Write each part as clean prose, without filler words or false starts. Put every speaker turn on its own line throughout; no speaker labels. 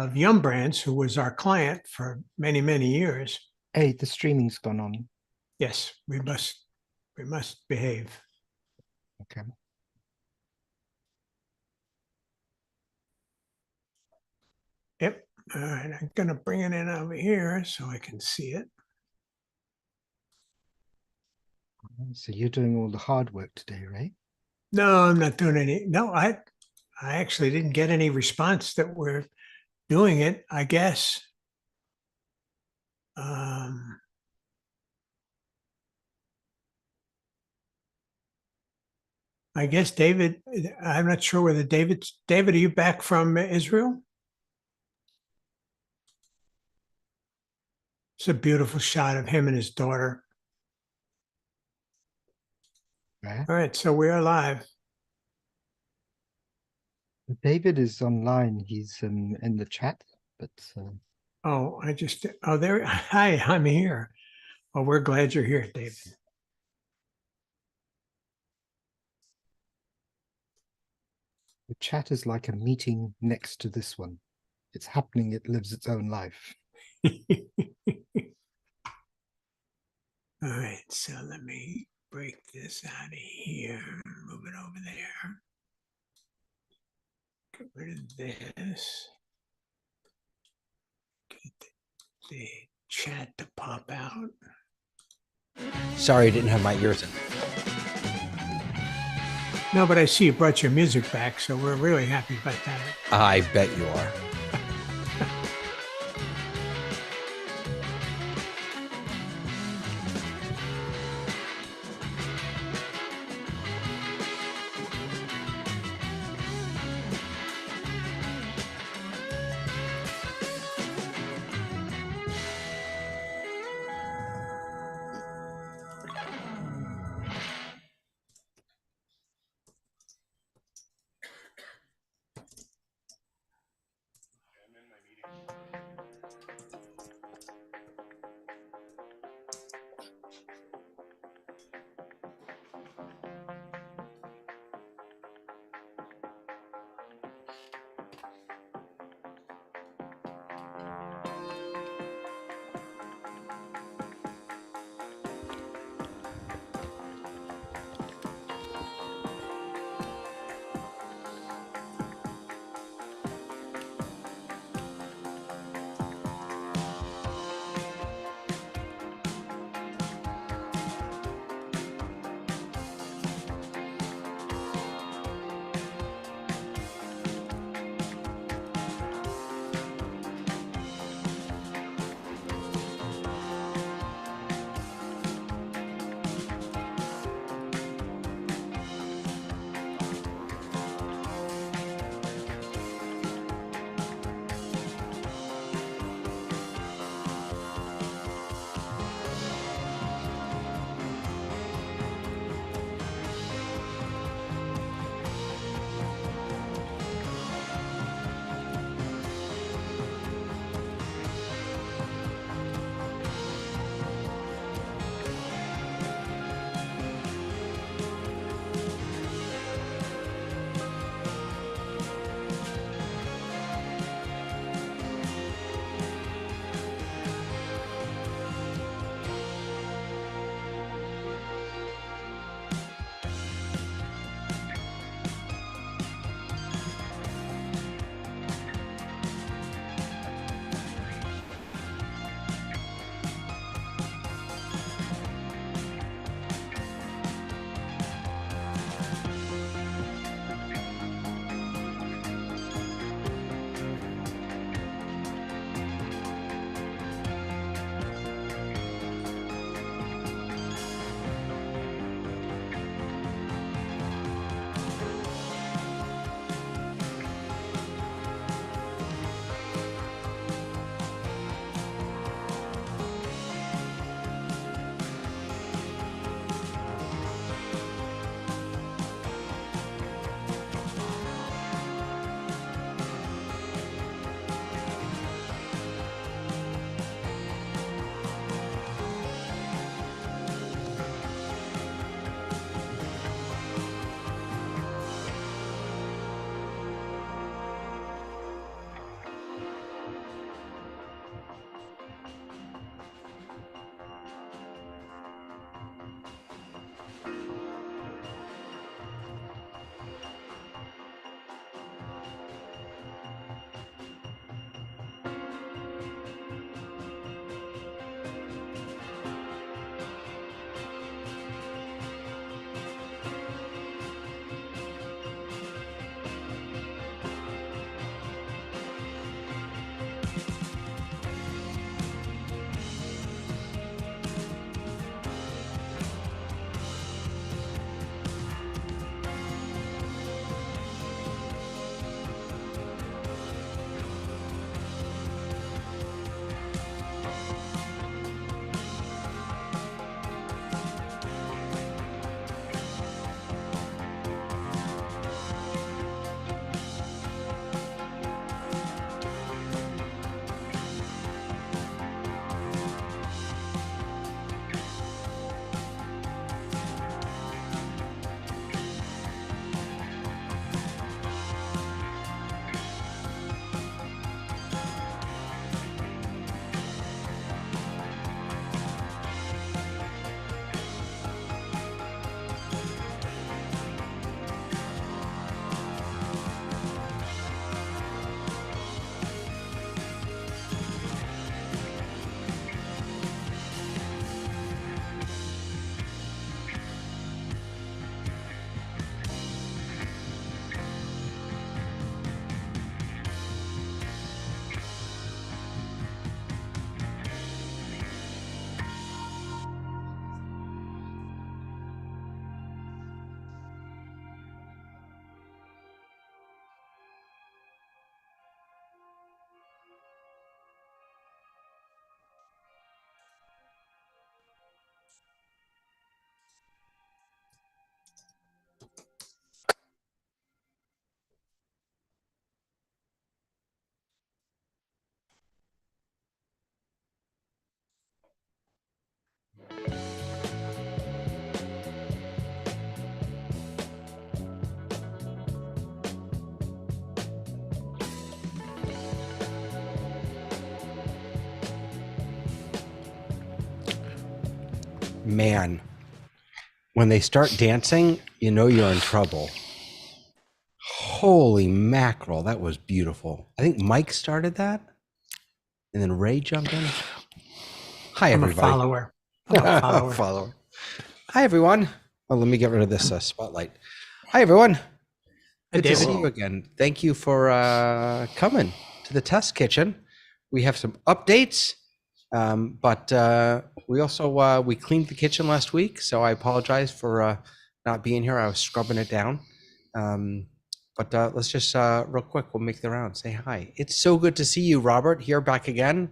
of Yum Brands, who was our client for many, many years.
Hey, the streaming's gone on.
Yes, we must behave.
Okay.
Yep. All right, I'm gonna bring it in over here so I can see it.
So you're doing all the hard work today, right?
No, I'm not doing any. No, I actually didn't get any response that we're doing it, I guess. I guess David, I'm not sure whether David, are you back from Israel? It's a beautiful shot of him and his daughter.
Right.
All right, so we are live.
David is online. He's in the chat, but
Oh, there. Hi, I'm here. Oh, we're glad you're here, David.
the chat is like a meeting next to this one. It's happening. It lives its own life.
All right, so let me break this out of here, move it over there. Get rid of this. Get the chat to pop out.
Sorry, I didn't have my ears in.
No, but I see you brought your music back, so we're really happy about that.
I bet you are. Man, when they start dancing, you know you're in trouble. Holy mackerel, that was beautiful. I think Mike started that, and then Ray jumped in. Hi,
I'm a
everybody.
follower. I'm a follower.
Follower. Hi, everyone. Oh, let me get rid of this spotlight. Hi, everyone. Good to
David.
see you again. Thank you for coming to the test kitchen. We have some updates, but we also we cleaned the kitchen last week, so I apologize for not being here. I was scrubbing it down. But let's just real quick, we'll make the round. Say hi. It's so good to see you, Robert. Here back again.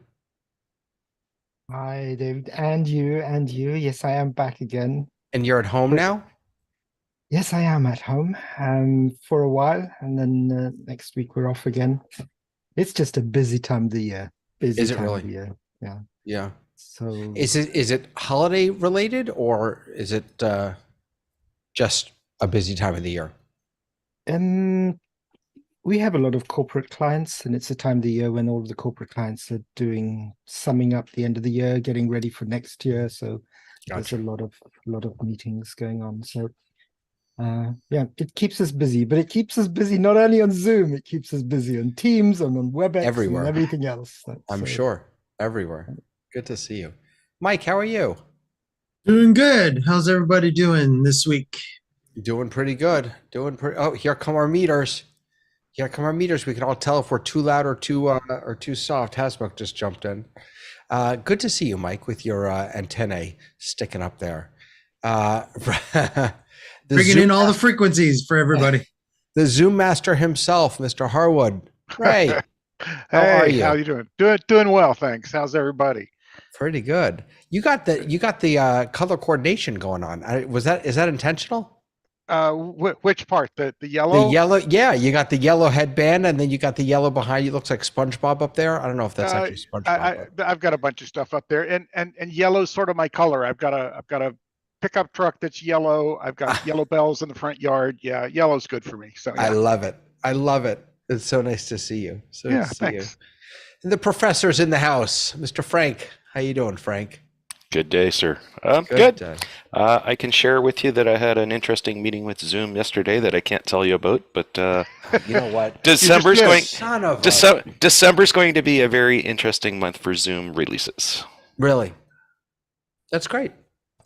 Hi, David, and you. Yes, I am back again.
And you're at home now?
Yes, I am at home for a while, and then next week we're off again. It's just a busy time of the year.
Is it really?
Of the year. Yeah.
Yeah.
So
is it holiday related, or is it just a busy time of the year?
We have a lot of corporate clients, and it's a time of the year when all of the corporate clients are summing up the end of the year, getting ready for next year. So
Gotcha.
there's a lot of meetings going on. So yeah, it keeps us busy, but it keeps us busy not only on Zoom, it keeps us busy on Teams and on WebEx
Everywhere.
and everything else.
I'm sure. Everywhere. Good to see you. Mike, how are you?
Doing good. How's everybody doing this week?
Doing pretty good. Oh, here come our meters. Here come our meters. We can all tell if we're too loud or too soft. Hasbrook just jumped in. Good to see you, Mike, with your antennae sticking up there.
Bringing in all the frequencies for everybody.
The Zoom master himself, Mr. Harwood. Ray, how are you?
How you doing? Doing well, thanks. How's everybody?
Pretty good. You got the color coordination going on. Is that intentional?
Which part? The yellow?
The yellow, yeah. You got the yellow headband, and then you got the yellow behind you. Looks like SpongeBob up there. I don't know if that's actually SpongeBob.
I've got a bunch of stuff up there, and yellow's sort of my color. I've got a pickup truck that's yellow. I've got yellow bells in the front yard. Yeah, yellow's good for me. So yeah.
I love it. I love it. It's so nice to see you. So
yeah,
to see
thanks.
you. And the professor's in the house, Mr. Frank. How you doing, Frank?
Good day, sir. Good. I can share with you that I had an interesting meeting with Zoom yesterday that I can't tell you about, but
you know what?
December's going to be a very interesting month for Zoom releases.
Really? That's great.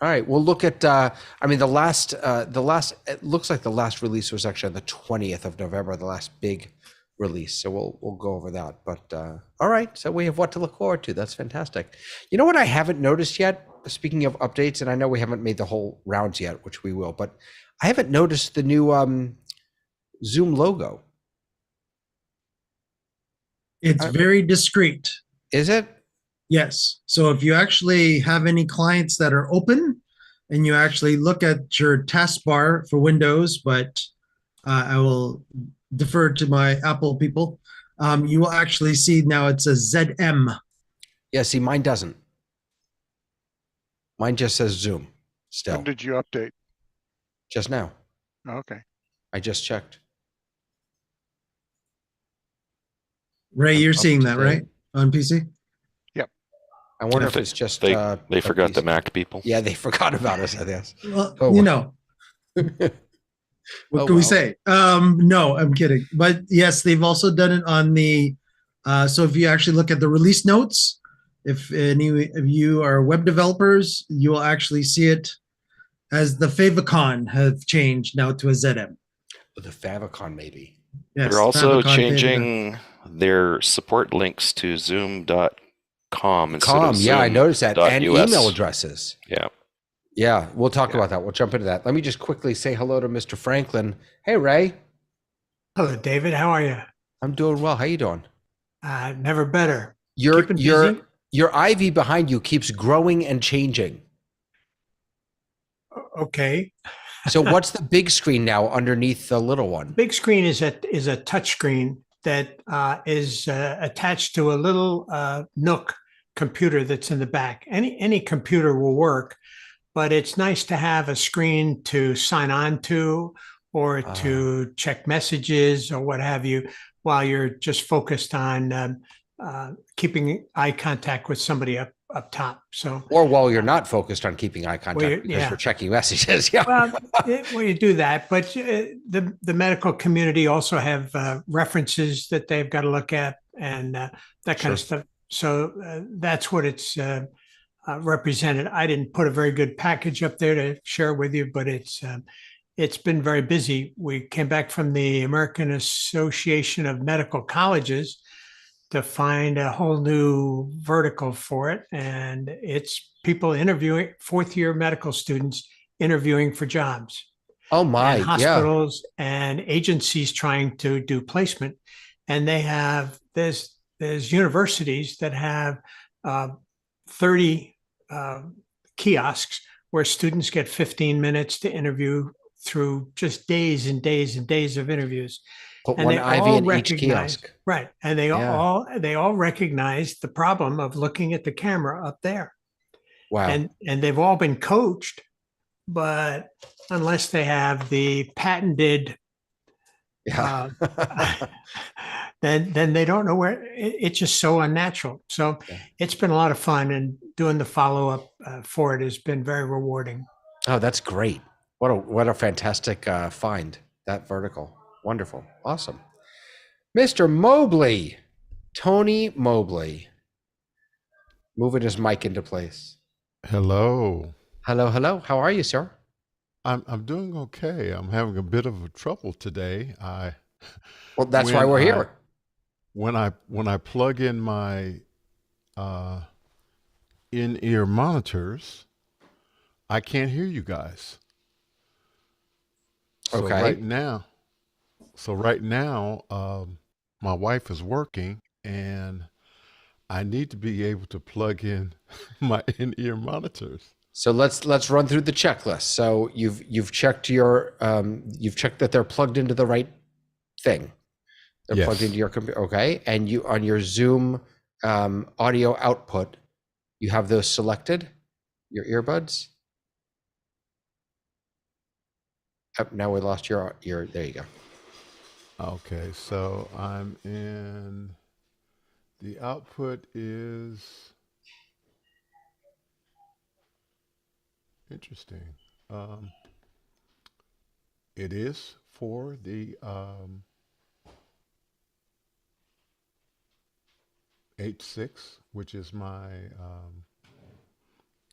All right, we'll look at. I mean, the last. It looks like the last release was actually on the 20th of November, the last big release. So we'll go over that. But all right, so we have what to look forward to. That's fantastic. You know what I haven't noticed yet? Speaking of updates, and I know we haven't made the whole rounds yet, which we will, but I haven't noticed the new Zoom logo.
It's very discreet.
Is it?
Yes. So if you actually have any clients that are open and you actually look at your taskbar for Windows, but I will defer to my Apple people, you will actually see now it says ZM.
Yeah, see, mine doesn't. Mine just says Zoom still.
When did you update?
Just now.
Okay.
I just checked.
Ray, you're
Up
seeing
to
that,
date.
right? On PC?
I wonder if it's just
they forgot the Mac people.
Yeah, they forgot about us, I guess.
Well,
Oh,
you
well.
know, what
Oh,
can we
well.
say? No, I'm kidding. But yes, they've also done it on the, so if you actually look at the release notes, if any of you are web developers, you will actually see it as the favicon have changed now to a ZM.
The favicon, maybe.
Yes,
They're also
favicon,
changing their support links to zoom.com instead of
Yeah, I noticed that. And
Zoom.us.
email addresses.
Yeah.
Yeah, we'll talk
Yeah.
about that. We'll jump into that. Let me just quickly say hello to Mr. Franklin. Hey, Ray.
Hello, David. How are you?
I'm doing well. How you doing?
Never better.
Your
Keeping
your
busy?
your ivy behind you keeps growing and changing.
Okay.
So what's the big screen now underneath the little one?
Big screen is a touch screen that is attached to a little Nook computer that's in the back. Any computer will work, but it's nice to have a screen to sign on to or to check messages or what have you while you're just focused on keeping eye contact with somebody up up top. So,
Or while you're not focused on keeping eye
Well,
contact because
yeah.
you're checking messages. Yeah.
well, you do that, but the medical community also have references that they've got to look at and that kind
Sure.
of stuff. So that's what it's represented. I didn't put a very good package up there to share with you, but it's been very busy. We came back from the American Association of Medical Colleges to find a whole new vertical for it. And it's people interviewing, fourth year medical students interviewing for jobs.
Oh my,
and hospitals and agencies trying to do placement. And they have, there's universities that have 30 kiosks where students get 15 minutes to interview through just days and days and days of interviews.
Put
And
one
they
IV
all
in each
recognize,
kiosk.
right? And they
Yeah.
all recognize the problem of looking at the camera up there.
Wow.
And they've all been coached, but unless they have the patented,
Yeah.
then they don't know where. It's just so unnatural. So
Yeah.
it's been a lot of fun, and doing the follow up for it has been very rewarding.
Oh, that's great. What a fantastic find, that vertical. Wonderful. Awesome. Mr. Mobley, Tony Mobley, moving his mic into place.
Hello.
Hello, hello. How are you, sir?
I'm doing okay. I'm having a bit of a trouble today.
Well, that's why we're here.
When I plug in my in-ear monitors, I can't hear you guys. So
Okay.
right now, my wife is working, and I need to be able to plug in my in-ear monitors.
So let's run through the checklist. So you've checked your you've checked that they're plugged into the right thing. They're
Yes.
plugged into your computer. Okay, and you on your Zoom audio output, you have those selected, your earbuds. Oh, now we lost your there you go.
Okay, so I'm in. The output is interesting. It is for the H6, which is my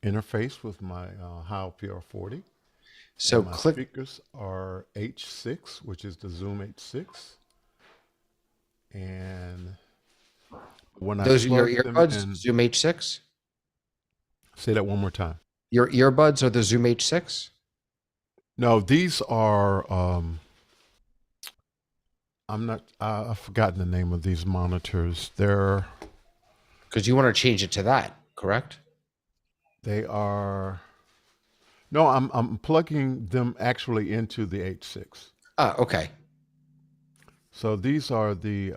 interface with my Heil PR40.
So
And my
click.
speakers are H6, which is the Zoom H6. And when
Those are your
I plug them
earbuds,
in,
Zoom H6?
say that one more time.
Your earbuds are the Zoom H6?
No, these are I've forgotten the name of these monitors.
Because you want to change it to that, correct?
They are no, I'm plugging them actually into the H6.
Ah, okay.
So these are the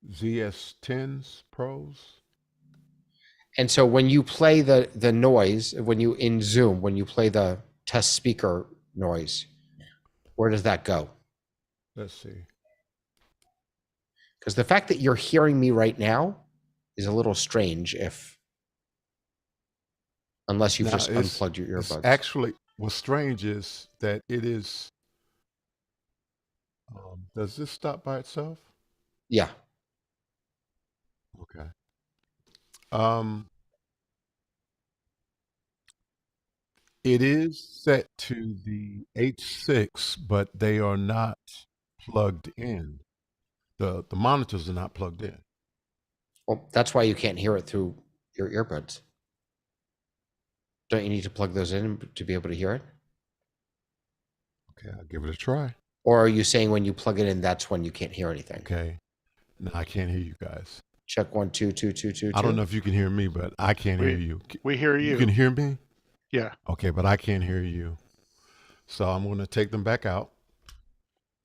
ZS10s Pros.
And so when you play the noise, when you in Zoom, when you play the test speaker noise, where does that go?
Let's see.
Because the fact that you're hearing me right now is a little strange unless you've
Now,
just unplugged your
it's
earbuds.
actually, what's strange is that it is. Does this stop by itself?
Yeah.
Okay. It is set to the H6, but they are not plugged in. The monitors are not plugged in.
Well, that's why you can't hear it through your earbuds. Don't you need to plug those in to be able to hear it?
Okay, I'll give it a try.
Or are you saying when you plug it in, that's when you can't hear anything?
Okay. No, I can't hear you guys.
Check 1 2 2 2 2.
I don't know if you can hear me, but I can't hear you.
We hear you.
You can hear me?
Yeah.
Okay, but I can't hear you. So I'm going to take them back out.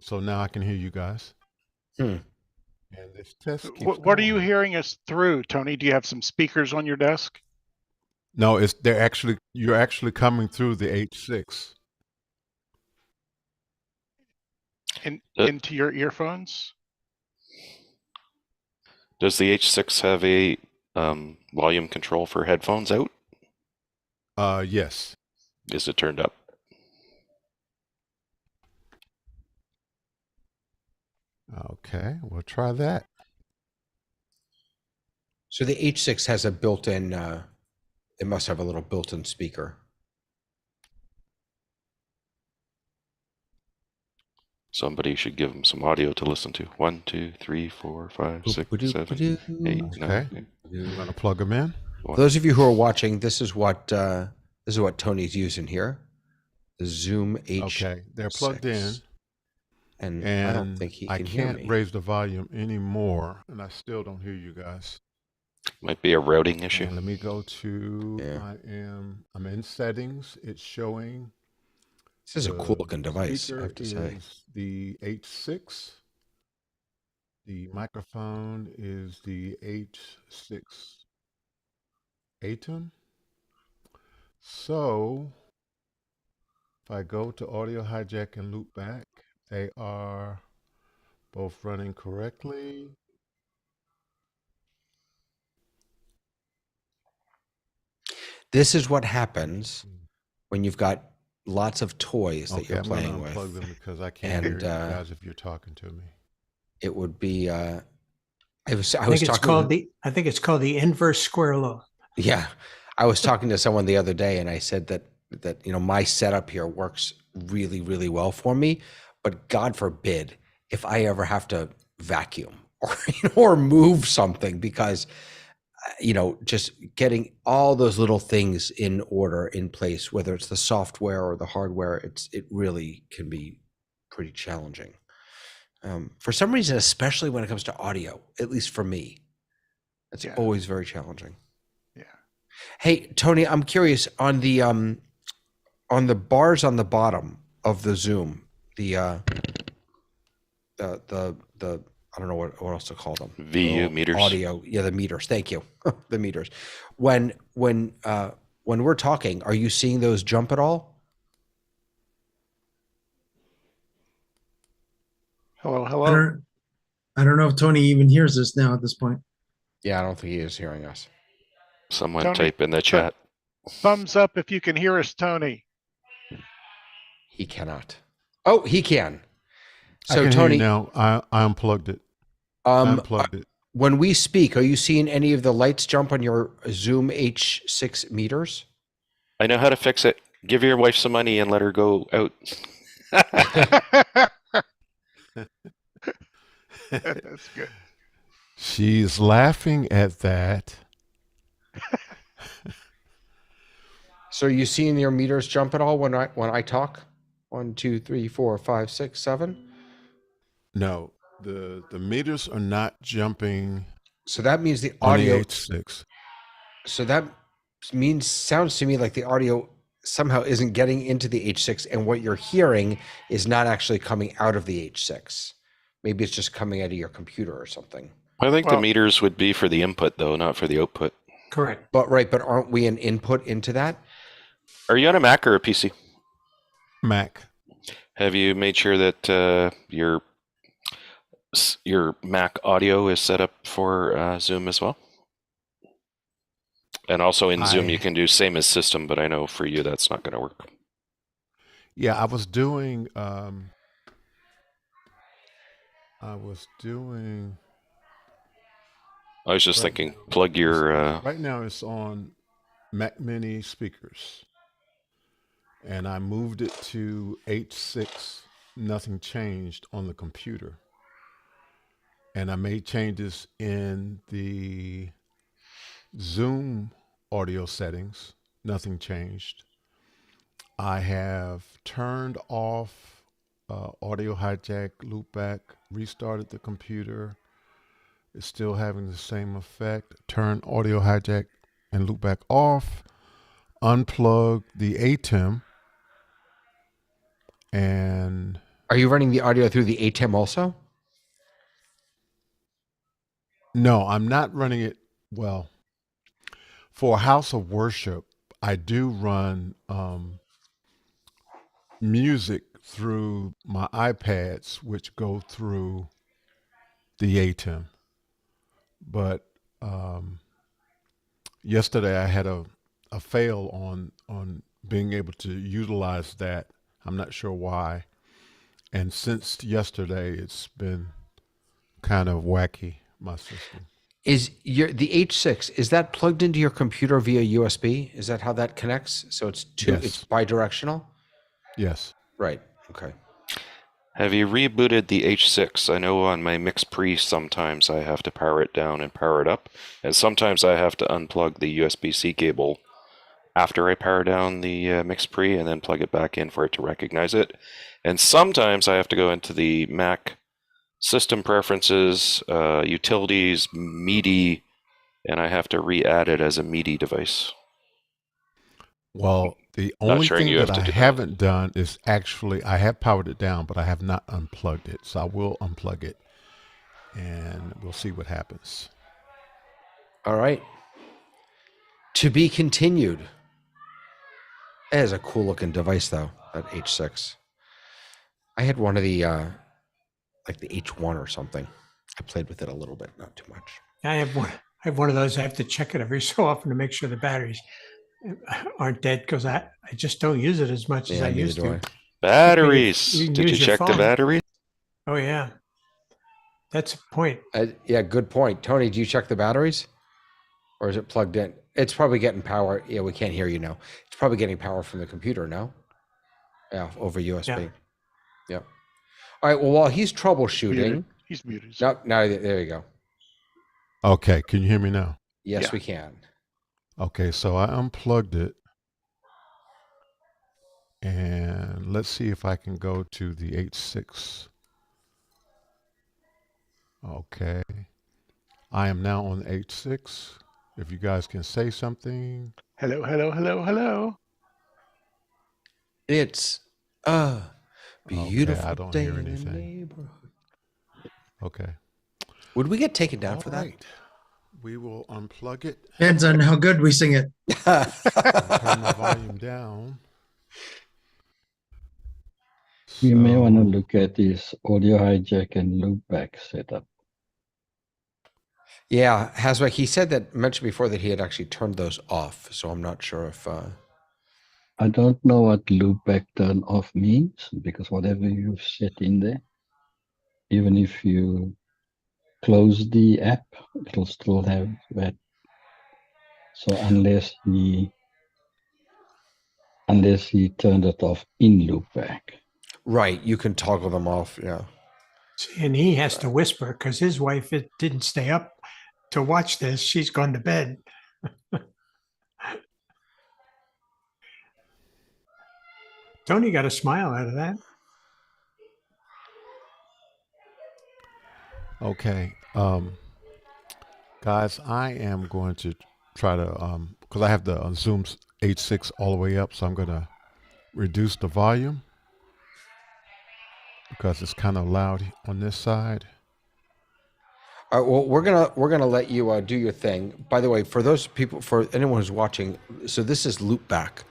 So now I can hear you guys.
Hmm.
And this test keeps
What are you
going.
hearing us through, Tony? Do you have some speakers on your desk?
No, you're actually coming through the H6.
Into your earphones?
Does the H6 have a volume control for headphones out?
Yes.
Is it turned up?
Okay, we'll try that.
So the H6 has a built-in, it must have a little built-in speaker.
Somebody should give them some audio to listen to. 1, 2, 3, 4, 5, 6, 7, 8,
Okay.
9.
I'm gonna plug them in.
For those of you who are watching, this is what Tony's using here. The Zoom H6.
Okay, they're plugged in,
And I
and
don't think he
I
can hear
can't
me.
raise the volume anymore, and I still don't hear you guys.
Might be a routing issue.
And let me go to.
Yeah.
I'm in settings. It's showing.
This is a cool looking device, I have to say.
Is the H6. The microphone is the H6 ATEM. So if I go to audio hijack and loop back, they are both running correctly.
This is what happens when you've got lots of toys that you're playing
I'm gonna unplug
with.
them because I can't hear you
And,
guys if you're talking to me.
It would be. I was
I think it's
talking.
called the inverse square law.
Yeah, I was talking to someone the other day, and I said that my setup here works really, really well for me. But God forbid if I ever have to vacuum or move something, because just getting all those little things in order, in place, whether it's the software or the hardware, it really can be pretty challenging. For some reason, especially when it comes to audio, at least for me, it's always very challenging.
Yeah.
Hey, Tony, I'm curious on the bars on the bottom of the Zoom, the I don't know what else to call them.
VU meters.
Audio, yeah, the meters. Thank you, the meters. When we're talking, are you seeing those jump at all?
Hello, hello.
I don't know if Tony even hears us now at this point.
Yeah, I don't think he is hearing us.
Someone
Tony,
type in the chat.
Thumbs up if you can hear us, Tony.
He cannot. Oh, he can. So
I can
Tony,
hear you now. I unplugged it. I unplugged it.
When we speak, are you seeing any of the lights jump on your Zoom H6 meters?
I know how to fix it. Give your wife some money and let her go out.
That's good.
She's laughing at that.
So are you seeing your meters jump at all when I talk? 1, 2, 3, 4, 5, 6, 7.
No, the meters are not jumping.
So that means the
on
audio.
the H6.
So that sounds to me like the audio somehow isn't getting into the H6, and what you're hearing is not actually coming out of the H6. Maybe it's just coming out of your computer or something.
I think the meters would be for the input, though, not for the output.
Correct.
But aren't we an input into that?
Are you on a Mac or a PC?
Mac.
Have you made sure that your Mac audio is set up for Zoom as well? And also in Zoom, you can do same as system, but I know for you that's not going to work.
Yeah, I was doing. I
was just thinking, plug your.
Right now, it's on Mac Mini speakers, and I moved it to H6. Nothing changed on the computer, and I made changes in the Zoom audio settings. Nothing changed. I have turned off audio hijack, loopback, restarted the computer. It's still having the same effect. Turn audio hijack and loopback off. Unplug the ATEM. And
are you running the audio through the ATEM also?
No, I'm not running it. Well, for a house of worship, I do run music through my iPads, which go through the ATEM. but yesterday I had a fail on being able to utilize that. I'm not sure why. And since yesterday, it's been kind of wacky, my system.
Is the H6, is that plugged into your computer via USB? Is that how that connects? So it's
Yes.
it's bidirectional?
Yes.
Right. Okay.
Have you rebooted the H6? I know on my Mix Pre sometimes I have to power it down and power it up, and sometimes I have to unplug the USB-C cable after I power down the Mix Pre and then plug it back in for it to recognize it. And sometimes I have to go into the Mac system preferences, utilities, MIDI, and I have to re-add it as a MIDI device.
Well, the
Not
only
sure
thing
you have
that
to
I
do that.
haven't done is actually, I have powered it down, but I have not unplugged it. So I will unplug it and we'll see what happens.
All right. To be continued. It is a cool looking device though, that H6. I had one of the like the H1 or something. I played with it a little bit, not too much.
I have one. I have one of those. I have to check it every so often to make sure the batteries aren't dead because I just don't use it as much as I
neither
used
do
to.
I.
Batteries.
You can
Did you
use your
check the
phone.
batteries?
Oh yeah, that's a point.
Yeah, good point. Tony, do you check the batteries? Or is it plugged in? It's probably getting power. Yeah, we can't hear you now. It's probably getting power from the computer now. Yeah, over USB.
Yeah.
Yep. All right, well, while he's troubleshooting.
Muted. He's muted.
No, there you go.
Okay. Can you hear me now?
Yes,
Yeah.
we can.
Okay. So I unplugged it. And let's see if I can go to the H6. Okay. I am now on the H6. If you guys can say something.
Hello, hello, hello, hello.
It's a beautiful
I don't
day
hear
in the
anything.
neighborhood.
Okay.
Would we get taken down for that?
Right. We will unplug it.
Depends on how good we sing it.
Turn the volume down.
You may want to
So-
look at this audio hijack and loopback setup.
Yeah, Haswick, he said that, mentioned before that he had actually turned those off. So I'm not sure if.
I don't know what loopback turn off means because whatever you've set in there, even if you close the app, it'll still have that. So unless he turned it off in loopback.
Right, you can toggle them off. Yeah.
See, and he has to whisper because his wife didn't stay up to watch this. She's gone to bed. Tony got a smile out of that.
Okay. Guys, I am going to try to, because I have the Zoom H6 all the way up, so I'm going to reduce the volume because it's kind of loud on this side.
All right, well, we're gonna let you do your thing. By the way, for those people, for anyone who's watching, so this is Loopback,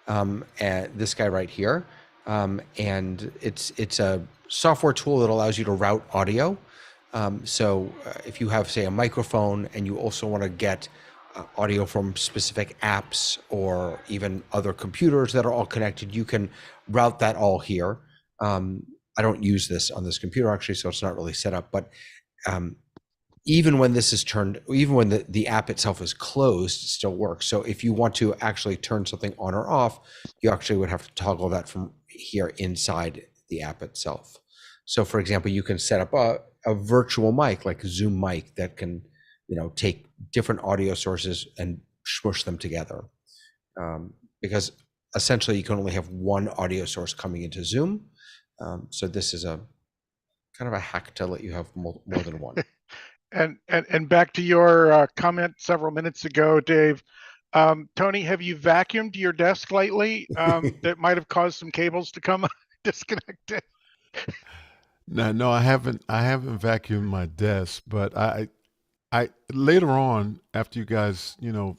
and this guy right here, and it's a software tool that allows you to route audio. So if you have, say, a microphone and you also want to get audio from specific apps or even other computers that are all connected, you can route that all here. I don't use this on this computer actually, so it's not really set up, but even when this is turned, even when the app itself is closed, it still works. So if you want to actually turn something on or off, you actually would have to toggle that from here inside the app itself. So for example, you can set up a virtual mic, like a Zoom mic that can, take different audio sources and smush them together. Because essentially you can only have one audio source coming into Zoom. So this is a kind of a hack to let you have more than one.
And back to your comment several minutes ago, Dave. Tony, have you vacuumed your desk lately? That might have caused some cables to come disconnected.
No, I haven't vacuumed my desk, but I later on after you guys,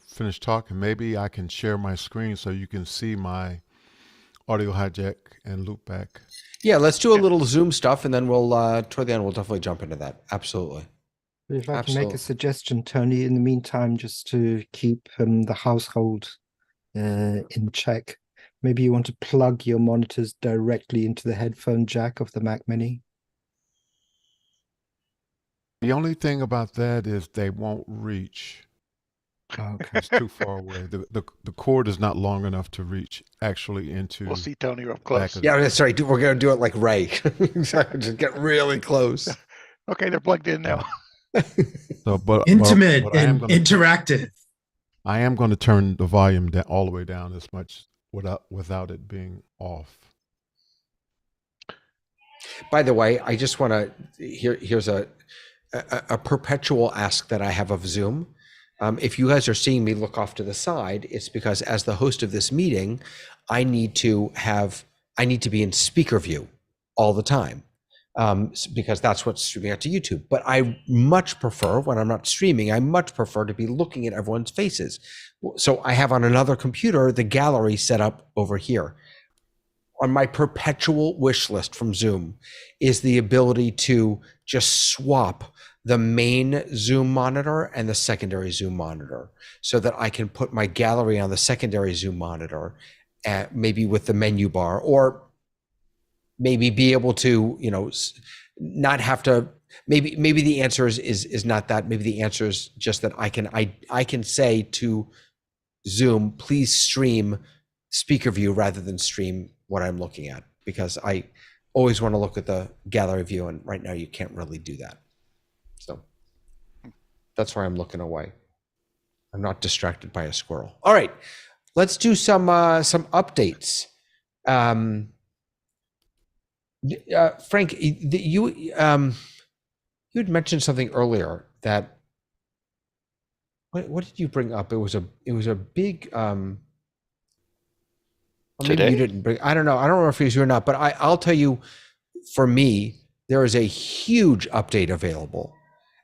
finish talking, maybe I can share my screen so you can see my audio hijack and loopback.
Yeah, let's do a little Zoom stuff, and then we'll toward the end we'll definitely jump into that. Absolutely.
But if I can make
Absolutely.
a suggestion, Tony, in the meantime, just to keep the household in check, maybe you want to plug your monitors directly into the headphone jack of the Mac Mini.
The only thing about that is they won't reach.
Okay.
It's too far away. The cord is not long enough to reach actually into.
We'll see Tony up
back
close.
of
Yeah,
the-
that's right. We're going to do it like Ray. Just get really close.
Okay, they're plugged in now.
So, but
Intimate
but I am
and
gonna-
interactive.
I am going to turn the volume down all the way down as much without it being off.
By the way, I just want to here's a perpetual ask that I have of Zoom. If you guys are seeing me look off to the side, it's because as the host of this meeting, I need to be in speaker view all the time, because that's what's streaming out to YouTube. But I much prefer, when I'm not streaming, I much prefer to be looking at everyone's faces. So I have on another computer the gallery set up over here. On my perpetual wish list from Zoom is the ability to just swap the main Zoom monitor and the secondary Zoom monitor, so that I can put my gallery on the secondary Zoom monitor, maybe with the menu bar, or maybe be able to, not have to. Maybe the answer is not that. Maybe the answer is just that I can say to Zoom, please stream speaker view rather than stream what I'm looking at, because I always want to look at the gallery view, and right now you can't really do that. So that's why I'm looking away. I'm not distracted by a squirrel. All right, let's do some updates. Frank, you had mentioned something earlier that. What did you bring up? It was a big. Maybe
Today?
you didn't bring. I don't know. I don't know if it was you or not. But I'll tell you, for me, there is a huge update available,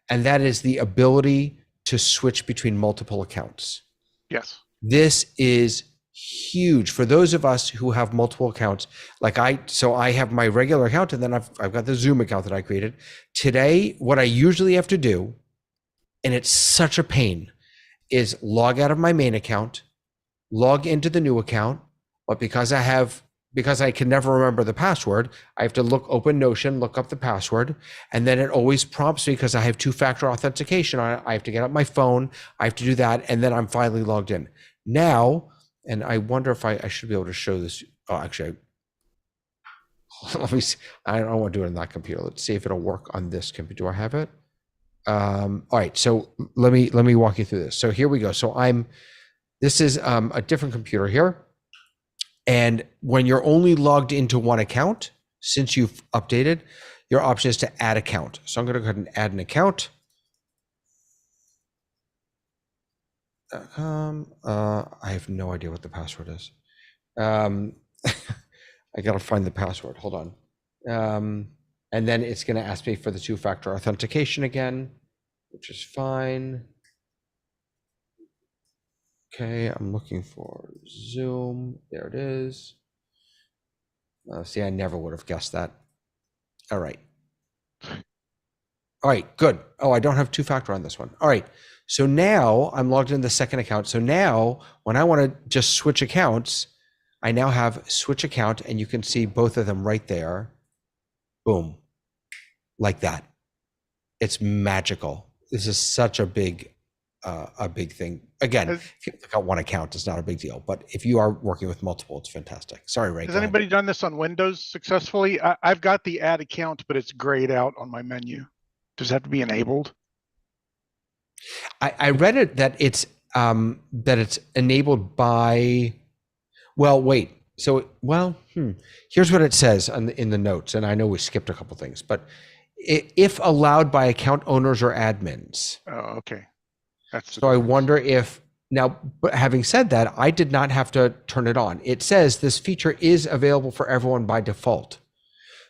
and that is the ability to switch between multiple accounts.
Yes.
This is huge for those of us who have multiple accounts. So I have my regular account, and then I've got the Zoom account that I created. Today, what I usually have to do, and it's such a pain, is log out of my main account, log into the new account, but because I can never remember the password, I have to open Notion, look up the password, and then it always prompts me, because I have two-factor authentication on it. I have to get up my phone, I have to do that, and then I'm finally logged in. Now, and I wonder if I should be able to show this. Oh, actually, let me see. I don't want to do it on that computer. Let's see if it'll work on this computer. Do I have it? All right, so let me walk you through this. So here we go. So this is a different computer here. And when you're only logged into one account, since you've updated, your option is to add account. So I'm going to go ahead and add an account. I have no idea what the password is. I got to find the password. Hold on. And then it's going to ask me for the two-factor authentication again, which is fine. Okay, I'm looking for Zoom. There it is. See, I never would have guessed that. All right. All right, good. Oh, I don't have two-factor on this one. All right. So now I'm logged in the second account. So now when I want to just switch accounts, I now have switch account, and you can see both of them right there. Boom. Like that. It's magical. This is such a big thing. Again, if you look at one account, it's not a big deal. But if you are working with multiple, it's fantastic. Sorry, Ray.
Has anybody done this on Windows successfully? I've got the add account, but it's grayed out on my menu. Does it have to be enabled?
I read it that it's enabled by. Well, wait. So, here's what it says in the notes, and I know we skipped a couple things, but if allowed by account owners or admins.
Oh, okay.
So I wonder if now, but having said that, I did not have to turn it on. It says this feature is available for everyone by default.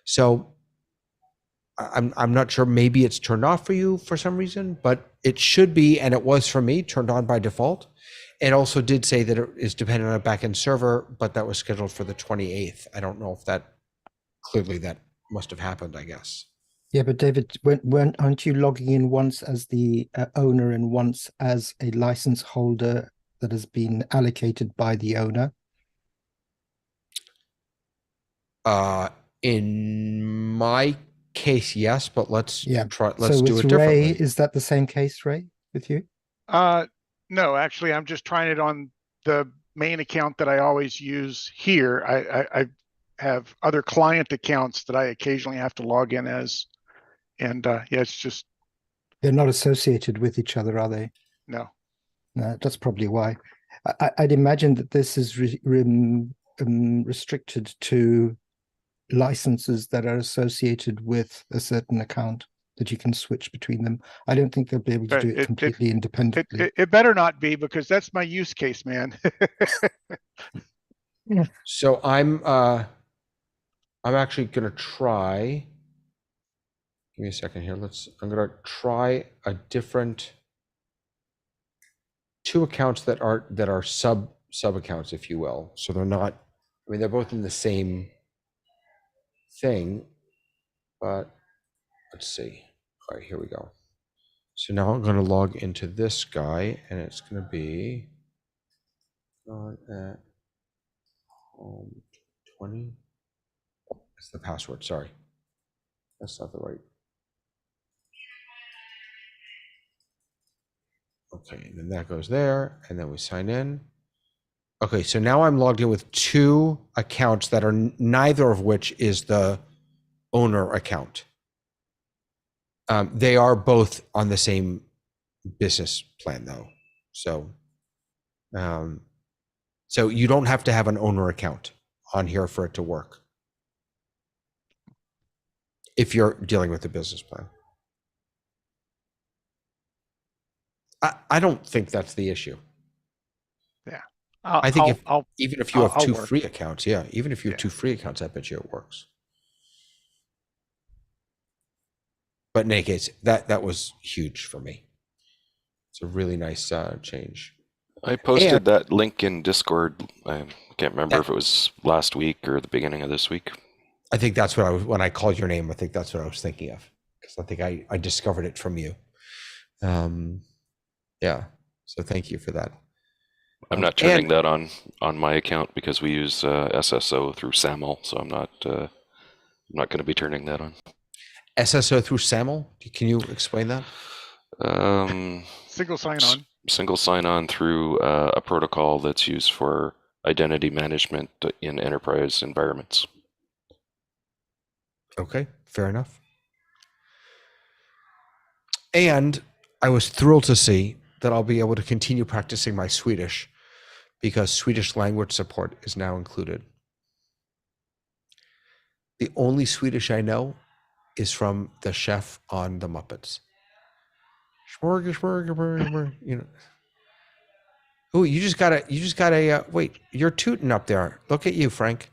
So I'm not sure. Maybe it's turned off for you for some reason, but it should be, and it was for me, turned on by default. It also did say that it is dependent on a backend server, but that was scheduled for the 28th. I don't know if that must have happened, I guess.
Yeah, but David, when aren't you logging in once as the owner and once as a license holder that has been allocated by the owner?
In my case, yes, but let's
Yeah.
try.
So
Let's do
with
it
Ray,
differently.
is that the same case, Ray, with you?
No, actually, I'm just trying it on the main account that I always use here. I have other client accounts that I occasionally have to log in as, and yeah, it's just
They're not associated with each other, are they?
no.
No, that's probably why. I'd imagine that this is restricted to licenses that are associated with a certain account that you can switch between them. I don't think they'll be able to
But
do it completely independently.
it better not be, because that's my use case, man.
So I'm actually gonna try. Give me a second here. I'm gonna try a different two accounts that are sub accounts, if you will. So they're not. I mean, they're both in the same thing, but let's see. All right, here we go. So now I'm gonna log into this guy, and it's gonna be at home 20. That's the password. Sorry, that's not the right. Okay, and then that goes there, and then we sign in. Okay, so now I'm logged in with two accounts that are neither of which is the owner account. They are both on the same business plan, though. So, so you don't have to have an owner account on here for it to work if you're dealing with the business plan. I don't think that's the issue.
Yeah,
I think even if you have two
work.
free accounts, yeah, even if you have
Yeah.
two free accounts, I bet you it works. But in any case, that was huge for me. It's a really nice change.
I posted that link in Discord. I can't remember if it was last week or the beginning of this week.
I think that's what I was, when I called your name, I think that's what I was thinking of, because I think I discovered it from you. Yeah, so thank you for that.
I'm not turning that on my account because we use SSO through SAML, so I'm not going to be turning that on.
SSO through SAML? Can you explain that?
Single sign-on.
Single sign-on through a protocol that's used for identity management in enterprise environments.
Okay, fair enough. And I was thrilled to see that I'll be able to continue practicing my Swedish because Swedish language support is now included. The only Swedish I know is from the chef on the Muppets. You know. Oh, you just got a wait, you're tooting up there. Look at you, Frank.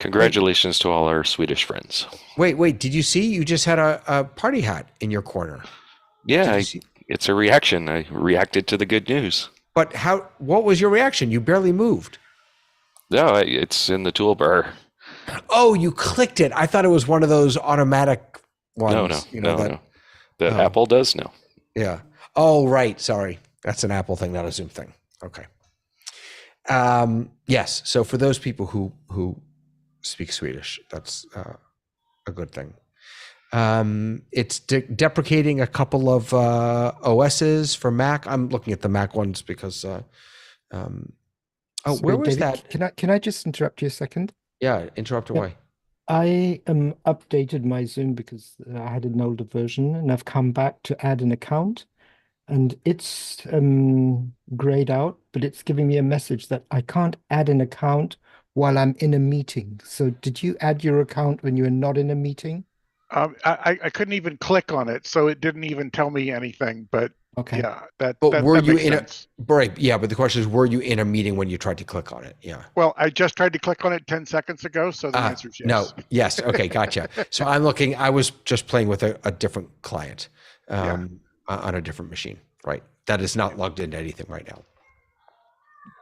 Congratulations to all our Swedish friends.
Wait, did you see? You just had a party hat in your corner.
Yeah, it's a reaction. I reacted to the good news.
But what was your reaction? You barely moved.
No, it's in the toolbar.
Oh, you clicked it. I thought it was one of those automatic ones.
No. That Apple does? No.
Yeah. Oh, right. Sorry. That's an Apple thing, not a Zoom thing. Okay. Yes. So for those people who speak Swedish, that's a good thing. It's deprecating a couple of OSs for Mac. I'm looking at the Mac ones because where was
David,
that?
Can I just interrupt you a second?
Yeah, interrupt away.
I updated my Zoom because I had an older version, and I've come back to add an account, and it's grayed out, but it's giving me a message that I can't add an account while I'm in a meeting. So did you add your account when you were not in a meeting?
I couldn't even click on it, so it didn't even tell me anything. But
okay,
yeah, that
were you
makes
in
sense.
Right? Yeah, but the question is, were you in a meeting when you tried to click on it? Yeah.
Well, I just tried to click on it 10 seconds ago, so the answer is yes.
No. Yes. Okay. Gotcha. So I'm looking. I was just playing with a different client on a different machine. Right. That is not logged into anything right now.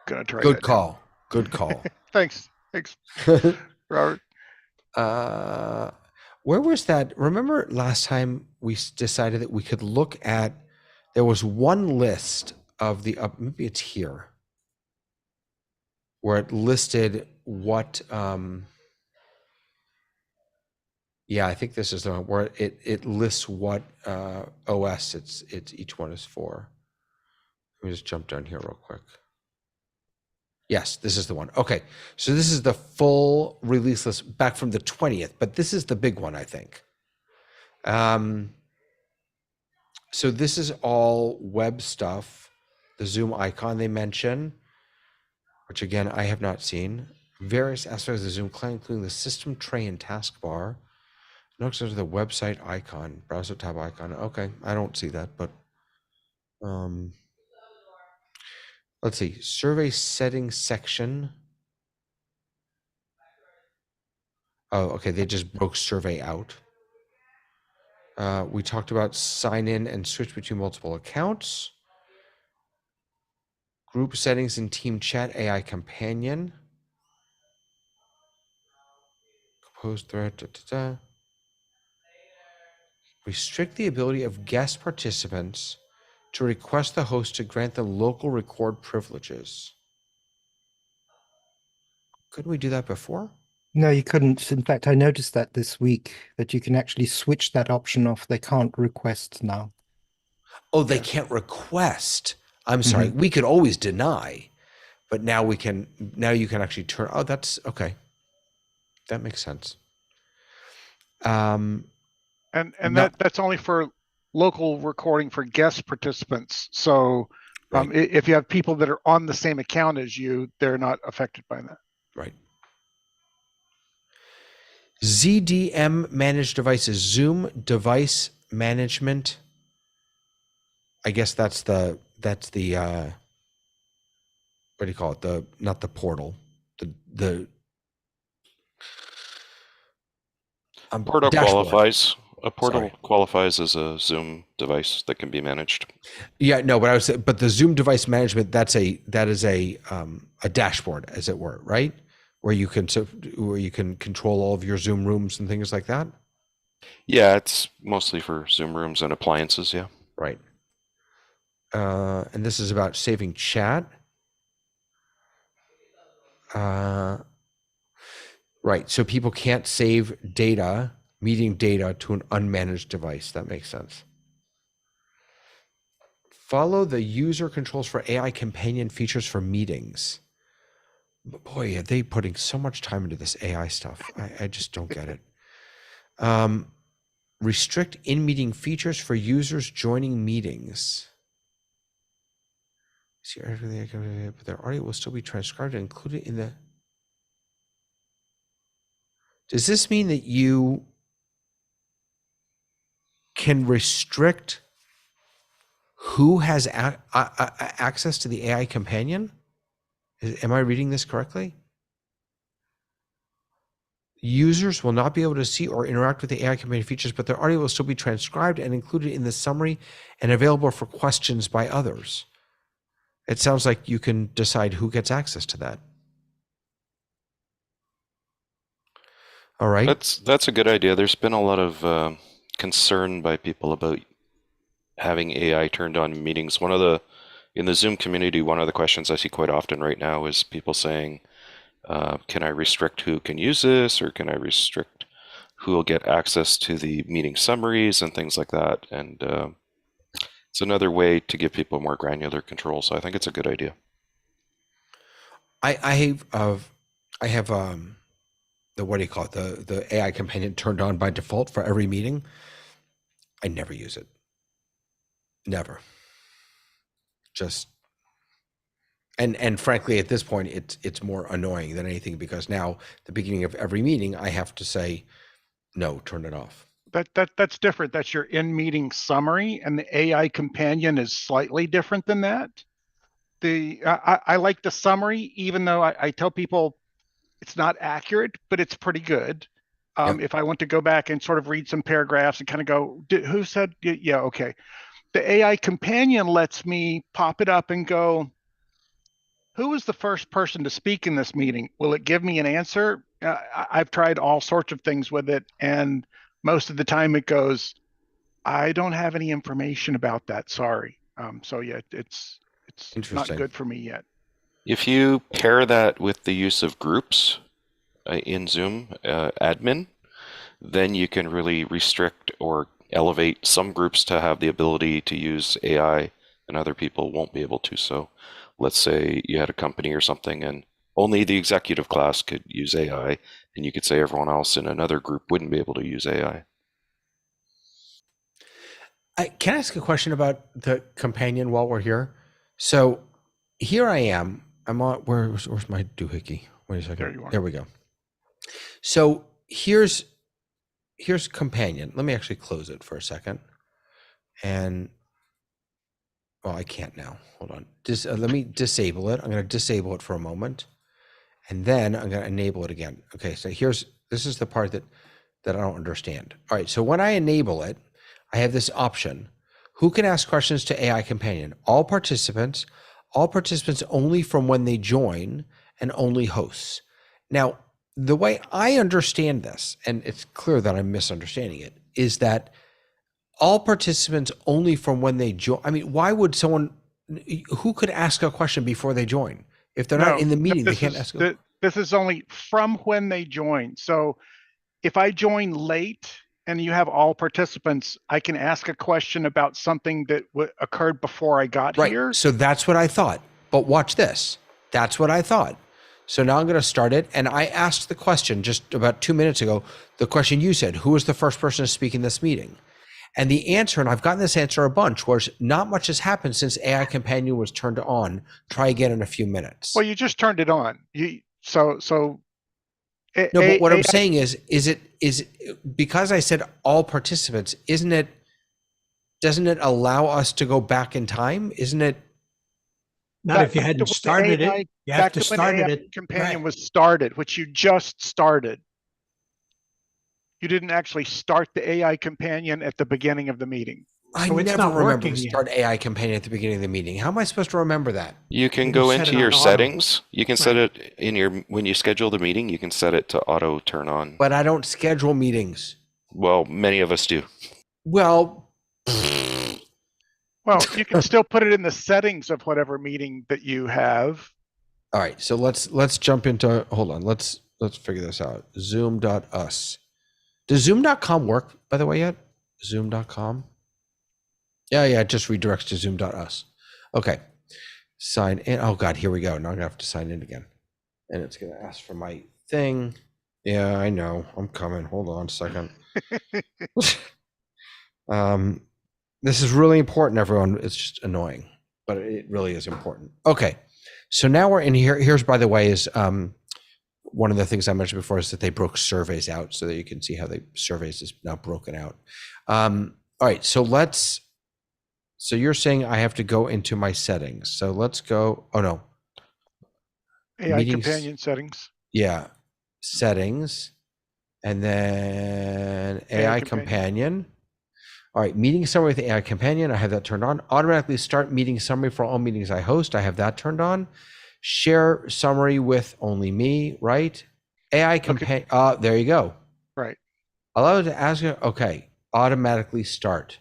Gonna try.
Good call. Good call.
Thanks, Robert.
Where was that? Remember last time we decided that we could look at, there was one list of the, maybe it's here, where it listed what, yeah, I think this is the one where it lists what OS it's each one is for. Let me just jump down here real quick. Yes, this is the one. Okay, so this is the full release list back from the 20th, but this is the big one, I think. So this is all web stuff. The Zoom icon they mention, which again, I have not seen. Various aspects of the Zoom client, including the system tray and taskbar. Notice there's the website icon, browser tab icon. Okay, I don't see that, but let's see, survey settings section. Oh, okay, they just broke survey out. We talked about sign in and switch between multiple accounts. Group settings and team chat, AI companion. Compose thread, Restrict the ability of guest participants to request the host to grant them local record privileges. Couldn't we do that before?
No, you couldn't. In fact, I noticed that this week that you can actually switch that option off. They can't request now.
Oh, they can't request. I'm sorry. We could always deny, but now we can. Now you can actually turn. Oh, that's okay. That makes sense.
And that's only for local recording for guest participants. So
Right.
if you have people that are on the same account as you, they're not affected by that.
Right. ZDM managed devices, Zoom device management. I guess that's the what do you call it? Not the portal. The
Portal
dashboard.
qualifies. A portal
Sorry.
qualifies as a Zoom device that can be managed.
Yeah, no, but the Zoom device management, that is a dashboard, as it were, right? Where you can control all of your Zoom rooms and things like that.
Yeah, it's mostly for Zoom rooms and appliances. Yeah.
Right. And this is about saving chat. Right. So people can't save data, meeting data, to an unmanaged device. That makes sense. Follow the user controls for AI companion features for meetings. Boy, are they putting so much time into this AI stuff. I just don't get it. Restrict in-meeting features for users joining meetings. See everything, but their audio will still be transcribed and included in the. Does this mean that you can restrict who has access to the AI companion? Am I reading this correctly? Users will not be able to see or interact with the AI companion features, but their audio will still be transcribed and included in the summary and available for questions by others. It sounds like you can decide who gets access to that. All right.
That's a good idea. There's been a lot of concern by people about having AI turned on in meetings. In the Zoom community, one of the questions I see quite often right now is people saying, can I restrict who can use this, or can I restrict who will get access to the meeting summaries and things like that? And it's another way to give people more granular control. So I think it's a good idea.
I have the, what do you call it? The AI companion turned on by default for every meeting. I never use it. Never. Just. And frankly, at this point, it's more annoying than anything, because now at the beginning of every meeting, I have to say, no, turn it off.
That's different. That's your in-meeting summary, and the AI companion is slightly different than that. I like the summary, even though I tell people it's not accurate, but it's pretty good.
Yep.
If I want to go back and sort of read some paragraphs and kind of go, who said, yeah, okay. The AI companion lets me pop it up and go, who was the first person to speak in this meeting? Will it give me an answer? I've tried all sorts of things with it, and most of the time it goes, I don't have any information about that. Sorry. So yeah, it's not
Interesting.
good for me yet.
If you pair that with the use of groups in Zoom admin, then you can really restrict or elevate some groups to have the ability to use AI and other people won't be able to. So let's say you had a company or something and only the executive class could use AI, and you could say everyone else in another group wouldn't be able to use AI.
Can I ask a question about the companion while we're here? So here I am. I'm on, where's my doohickey? Wait a second.
There you are.
There we go. So here's companion. Let me actually close it for a second. And, well, I can't now. Hold on. Let me disable it. I'm going to disable it for a moment. And then I'm going to enable it again. Okay, so this is the part that I don't understand. All right, so when I enable it, I have this option. Who can ask questions to AI Companion? All participants only from when they join, and only hosts. Now, the way I understand this, and it's clear that I'm misunderstanding it, is that all participants only from when they join. I mean, why would someone, who could ask a question before they join? If they're not in the meeting, they can't ask.
This is only from when they join. So if I join late and you have all participants, I can ask a question about something that occurred before I got here.
So that's what I thought. But watch this. That's what I thought. So now I'm going to start it. And I asked the question just about 2 minutes ago, the question you said, who was the first person to speak in this meeting? And the answer, and I've gotten this answer a bunch, was not much has happened since AI Companion was turned on. Try again in a few minutes.
Well, you just turned it on. So
no, but what I'm saying is it because I said all participants, doesn't it allow us to go back in time? Isn't it?
Not if you hadn't started it. You have to start it.
Companion was started, which you just started. You didn't actually start the AI Companion at the beginning of the meeting.
I never remember to start AI Companion at the beginning of the meeting. How am I supposed to remember that?
You can go into your settings. You can set it in when you schedule the meeting, you can set it to auto turn on.
But I don't schedule meetings.
Well, many of us do.
Well,
you can still put it in the settings of whatever meeting that you have.
All right, so let's jump into, hold on, let's figure this out. Zoom.us. Does Zoom.com work, by the way, yet? Zoom.com? Yeah, it just redirects to Zoom.us. Okay, sign in. Oh God, here we go. Now I'm gonna have to sign in again. And it's gonna ask for my thing. Yeah, I know, I'm coming. Hold on a second. This is really important, everyone. It's just annoying, but it really is important. Okay, so now we're in here. Here's, by the way, is one of the things I mentioned before is that they broke surveys out so that you can see how surveys is now broken out. All right, so you're saying I have to go into my settings. So let's go. Oh no.
AI Companion settings.
Yeah, settings, and then AI Companion. All right, meeting summary with AI Companion. I have that turned on. Automatically start meeting summary for all meetings I host. I have that turned on. Share summary with only me, right? AI Companion. There you go.
Right.
Allow it to ask. Okay, automatically start.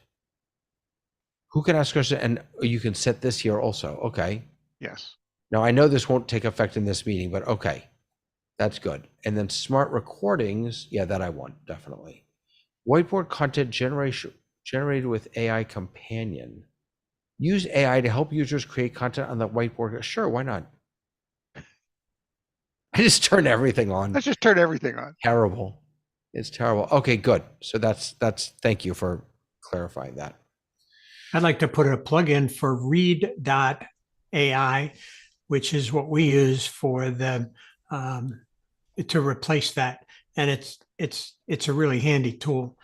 Who can ask questions? And you can set this here also. Okay.
Yes.
Now I know this won't take effect in this meeting, but okay, that's good. And then smart recordings. Yeah, that I want, definitely. Whiteboard content generated with AI Companion. Use AI to help users create content on the whiteboard. Sure, why not? I just turned everything on.
Let's just turn everything on.
Terrible. It's terrible. Okay, good. So that's thank you for clarifying that.
I'd like to put a plugin for read.ai, which is what we use for the to replace that. And it's a really handy tool.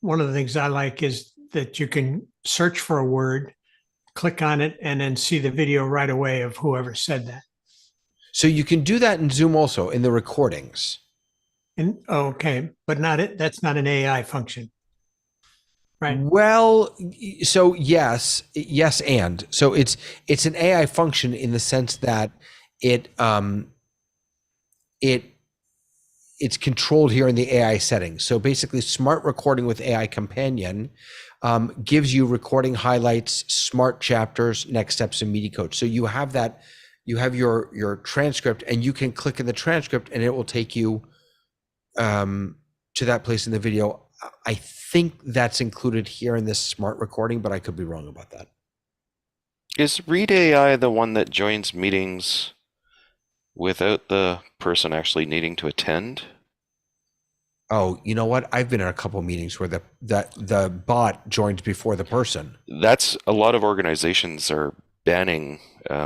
One of the things I like is that you can search for a word, click on it, and then see the video right away of whoever said that.
So you can do that in Zoom also, in the recordings.
Okay, but that's not an AI function. Right.
Well, so yes, and so it's an AI function in the sense that it it's controlled here in the AI settings. So basically, Smart Recording with AI Companion gives you recording highlights, smart chapters, next steps, and media coach. So you have that, you have your transcript, and you can click in the transcript, and it will take you to that place in the video. I think that's included here in this Smart Recording, but I could be wrong about that.
Is Read AI the one that joins meetings without the person actually needing to attend?
Oh, you know what? I've been in a couple meetings where the bot joins before the person.
That's a lot of organizations are banning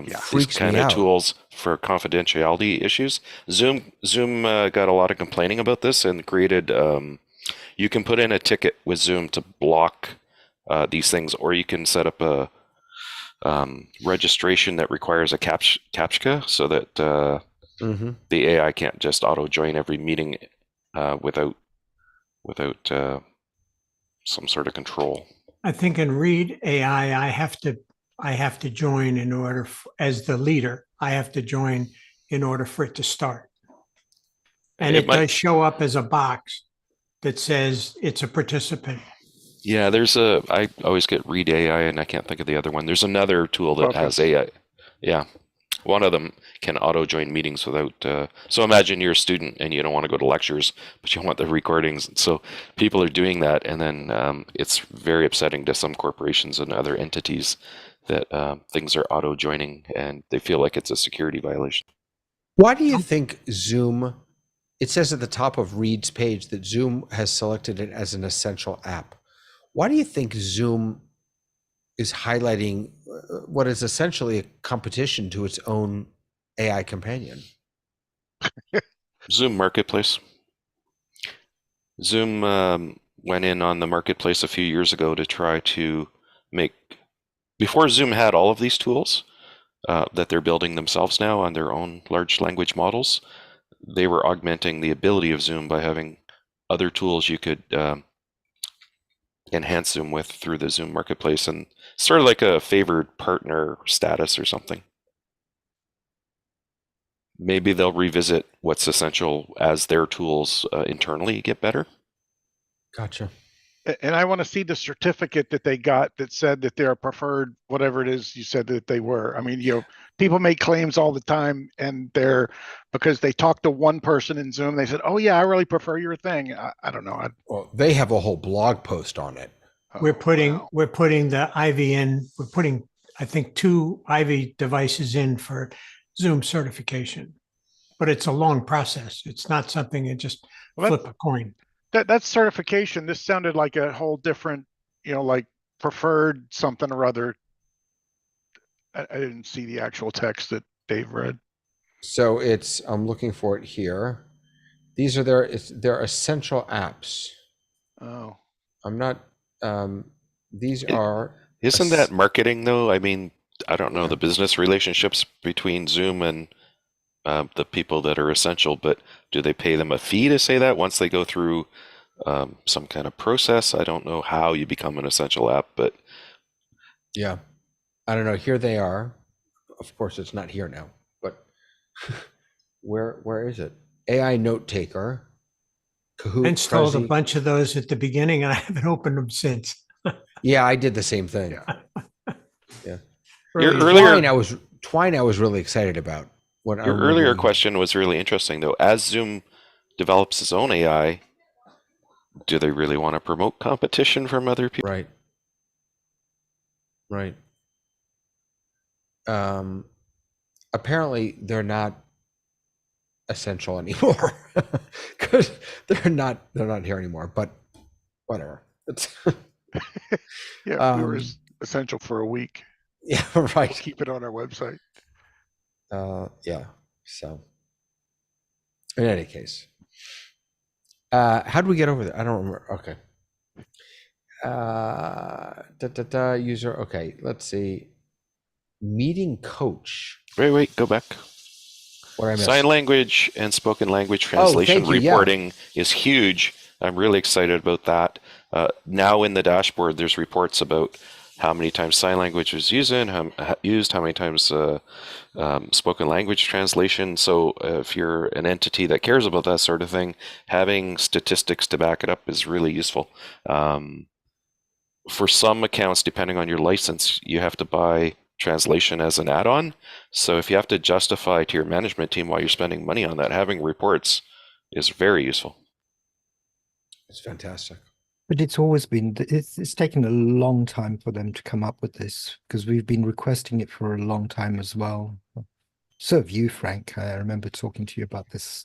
these
Freaks
kind
me
of
out.
tools for confidentiality issues. Zoom got a lot of complaining about this and created. You can put in a ticket with Zoom to block these things, or you can set up a registration that requires a CAPTCHA so that the AI can't just auto join every meeting without some sort of control.
I think in Read AI, I have to join in order as the leader. I have to join in order for it to start. And it does show up as a box that says it's a participant.
Yeah, I always get Read AI and I can't think of the other one. There's another tool that has AI. Yeah. One of them can auto join meetings without, so imagine you're a student and you don't want to go to lectures, but you want the recordings. So people are doing that. And then it's very upsetting to some corporations and other entities that things are auto joining and they feel like it's a security violation.
Why do you think Zoom, it says at the top of Read's page that Zoom has selected it as an essential app. Why do you think Zoom is highlighting what is essentially a competition to its own AI companion?
Zoom Marketplace. Zoom went in on the marketplace a few years ago to try to make, before Zoom had all of these tools that they're building themselves now on their own large language models, they were augmenting the ability of Zoom by having other tools you could enhance Zoom with through the Zoom Marketplace, and sort of like a favored partner status or something. Maybe they'll revisit what's essential as their tools internally get better.
Gotcha.
And I want to see the certificate that they got that said that they're a preferred, whatever it is you said that they were. I mean, people make claims all the time, and because they talked to one person in Zoom, they said, "Oh yeah, I really prefer your thing." I don't know.
Well, they have a whole blog post on it.
We're putting the Ivy in. We're putting, I think, 2 Ivy devices in for Zoom certification, but it's a long process. It's not something you just flip a coin.
That's certification. This sounded like a whole different, like preferred something or other. I didn't see the actual text that Dave read.
So I'm looking for it here. These are their essential apps.
Oh.
I'm not, these are.
Isn't that marketing though? I mean, I don't know the business relationships between Zoom and the people that are essential, but do they pay them a fee to say that once they go through some kind of process? I don't know how you become an essential app, but
yeah, I don't know. Here they are. Of course, it's not here now, but where is it? AI note taker. Kahoot,
I installed
Prezi.
a bunch of those at the beginning, and I haven't opened them since.
Yeah, I did the same thing. Yeah.
Your earlier
Twine, I was really excited about.
Your earlier question was really interesting, though. As Zoom develops its own AI, do they really want to promote competition from other people?
Right. Right. Apparently, they're not essential anymore because they're not here anymore. But whatever.
Yeah, we were essential for a week.
Yeah, right.
We'll keep it on our website.
Yeah. So, in any case, how do we get over there? I don't remember. Okay. User. Okay. Let's see. Meeting coach.
Wait. Go back.
What I missed?
Sign language and spoken language translation reporting is huge. I'm really excited about that. Now in the dashboard, there's reports about how many times sign language was used, how many times spoken language translation. So if you're an entity that cares about that sort of thing, having statistics to back it up is really useful. For some accounts, depending on your license, you have to buy translation as an add-on. So if you have to justify to your management team why you're spending money on that, having reports is very useful.
It's fantastic.
But it's always been, it's taken a long time for them to come up with this, because we've been requesting it for a long time as well. So have you, Frank. I remember talking to you about this.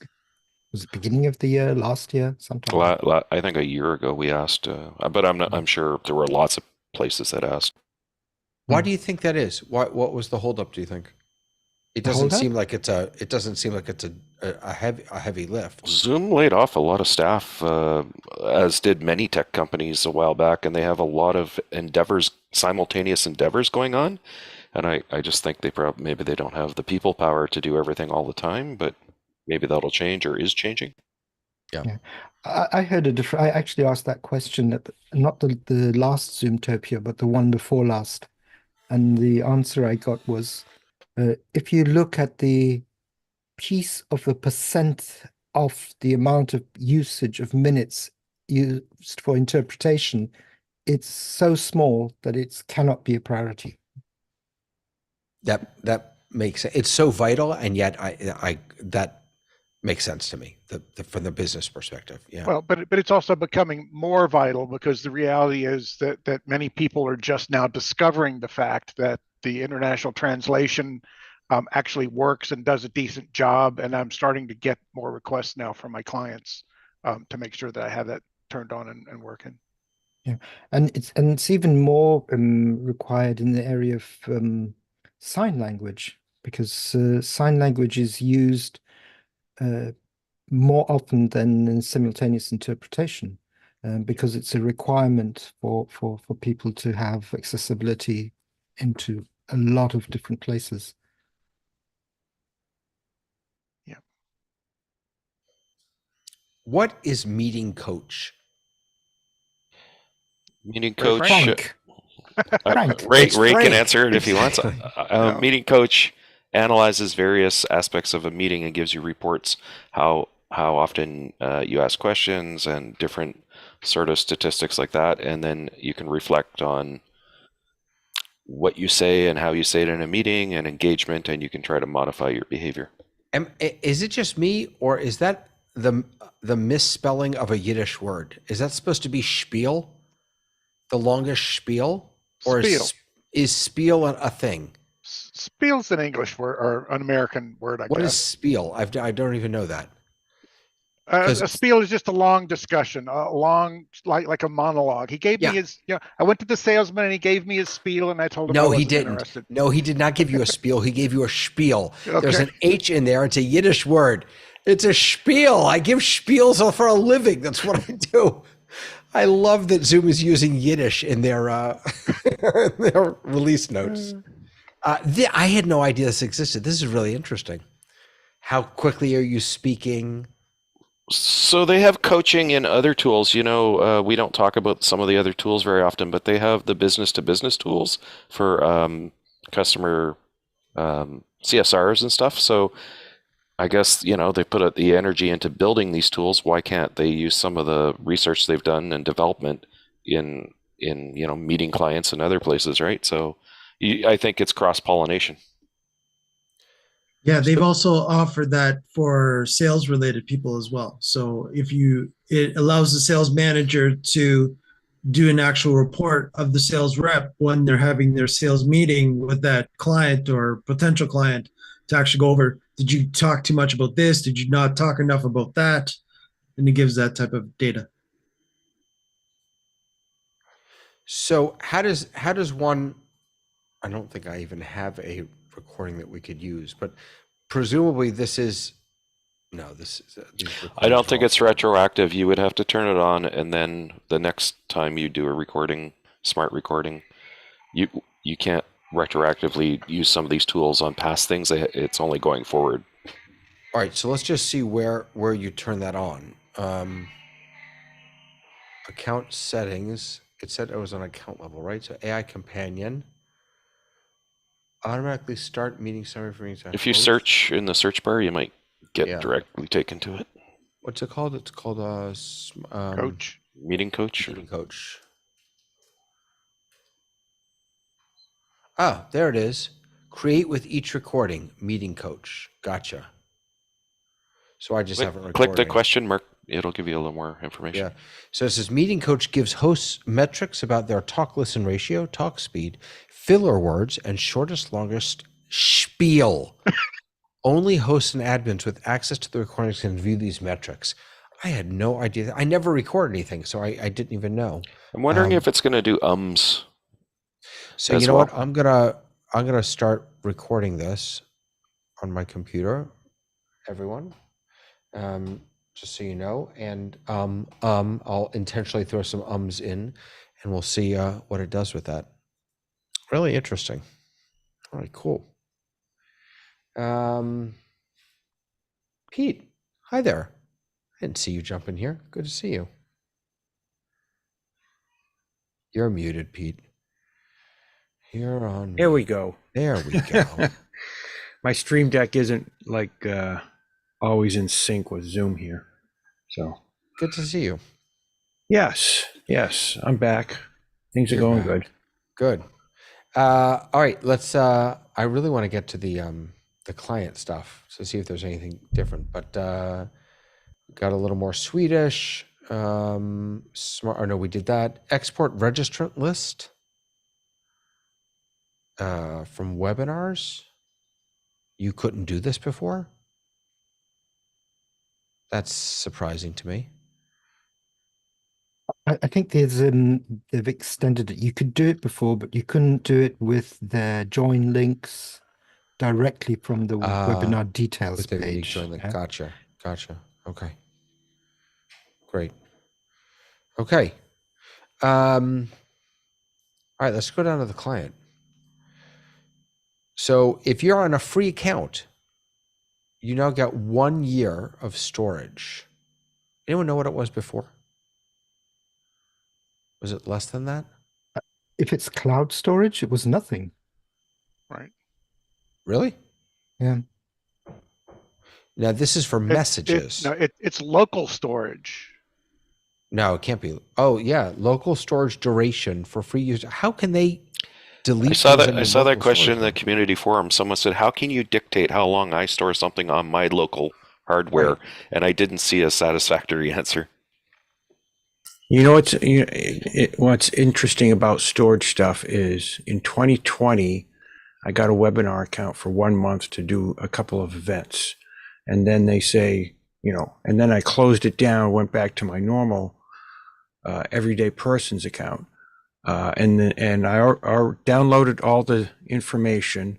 Was it beginning of the year, last year, sometime?
I think a year ago we asked, but I'm sure there were lots of places that asked.
Why do you think that is? What was the holdup, do you think? It doesn't
holdup?
seem like it's a heavy lift.
Zoom laid off a lot of staff, as did many tech companies a while back, and they have a lot of simultaneous endeavors going on. And I just think maybe they don't have the people power to do everything all the time, but maybe that'll change or is changing.
Yeah.
I heard I actually asked that question at not the last Zoomtopia, but the one before last. And the answer I got was, if you look at the piece of the percent of the amount of usage of minutes used for interpretation, it's so small that it cannot be a priority.
That makes sense. It's so vital, and yet that makes sense to me from the business perspective. Yeah.
Well, but it's also becoming more vital because the reality is that many people are just now discovering the fact that the international translation actually works and does a decent job. And I'm starting to get more requests now from my clients to make sure that I have that turned on and working.
Yeah, and it's even more required in the area of sign language, because sign language is used more often than in simultaneous interpretation, because it's a requirement for people to have accessibility into a lot of different places.
Yeah.
What is Meeting Coach?
Meeting
Ray
coach.
Frank. Frank.
Ray
It's
can
Frank.
answer it if he wants.
No.
Meeting coach analyzes various aspects of a meeting and gives you reports how often you ask questions and different sort of statistics like that, and then you can reflect on what you say and how you say it in a meeting and engagement, and you can try to modify your behavior.
Is it just me, or is that the misspelling of a Yiddish word? Is that supposed to be spiel? The longest spiel? Or
Spiel.
is spiel a thing?
Spiel's an English word or an American word, I
What is
guess.
spiel? I don't even know that.
A spiel is just a long discussion, a long, like a monologue. He gave
Yeah.
me his, I went to the salesman and he gave me his spiel and I told him I
No,
wasn't
he didn't.
interested.
No, he did not give you a spiel. He gave you a spiel. There's
Okay.
an H in there. It's a Yiddish word. It's a spiel. I give spiels for a living. That's what I do. I love that Zoom is using Yiddish in their their release notes. I had no idea this existed. This is really interesting. How quickly are you speaking?
So they have coaching in other tools. We don't talk about some of the other tools very often, but they have the business-to-business tools for customer CSRs and stuff. So I guess, they put the energy into building these tools. Why can't they use some of the research they've done and development in meeting clients and other places, right? So I think it's cross-pollination.
Yeah, they've also offered that for sales related people as well. So it allows the sales manager to do an actual report of the sales rep when they're having their sales meeting with that client or potential client, to actually go over, did you talk too much about this? Did you not talk enough about that? And it gives that type of data.
So how does one, I don't think I even have a recording that we could use, but presumably this is
I don't think it's retroactive. You would have to turn it on, and then the next time you do a recording, smart recording, you can't retroactively use some of these tools on past things. It's only going forward.
All right, so let's just see where you turn that on. Account settings, it said it was on account level, right? So AI companion automatically start meeting summary for me.
If you search in the search bar, you might get
Yeah.
directly taken to it.
What's it called? It's called
Coach.
Meeting coach.
Meeting coach. Ah, there it is. Create with each recording. Meeting coach. Gotcha. So I just haven't recorded.
Click the question mark. It'll give you a little more information.
Yeah. So it says meeting coach gives hosts metrics about their talk listen ratio, talk speed, filler words, and shortest, longest spiel. Only hosts and admins with access to the recordings can view these metrics. I had no idea. I never record anything, so I didn't even know.
I'm wondering if it's going to do ums.
So
as
you know
well.
what? I'm gonna start recording this on my computer, everyone. Just so you know, and I'll intentionally throw some ums in, and we'll see what it does with that. Really interesting. All right, cool. Pete, hi there. I didn't see you jump in here. Good to see you. You're muted, Pete. You're on.
There we go.
There we go.
My Stream Deck isn't like always in sync with Zoom here. So
Good to see you.
yes, I'm back. Things are going good.
Good. All right, let's. I really want to get to the client stuff to see if there's anything different. But got a little more Swedish. Smart. Or no, we did that. Export registrant list from webinars. You couldn't do this before. That's surprising to me.
I think there's they've extended it. You could do it before, but you couldn't do it with the join links directly from the webinar details
With the
page.
join link.
Yeah.
Gotcha. Okay. Great. Okay. All right, let's go down to the client. So if you're on a free account, you now get 1 year of storage. Anyone know what it was before? Was it less than that?
If it's cloud storage, it was nothing.
Right.
Really?
Yeah.
Now this is for messages.
It's local storage.
No, it can't be. Oh yeah, local storage duration for free use. How can they delete?
I saw
those
that.
into
I saw that
local
question in
storage?
the community forum. Someone said, "How can you dictate how long I store something on my local hardware?"
Right.
And I didn't see a satisfactory answer.
You know what's interesting about storage stuff is in 2020, I got a webinar account for 1 month to do a couple of events, and then they say, and then I closed it down, went back to my normal everyday person's account, and I downloaded all the information,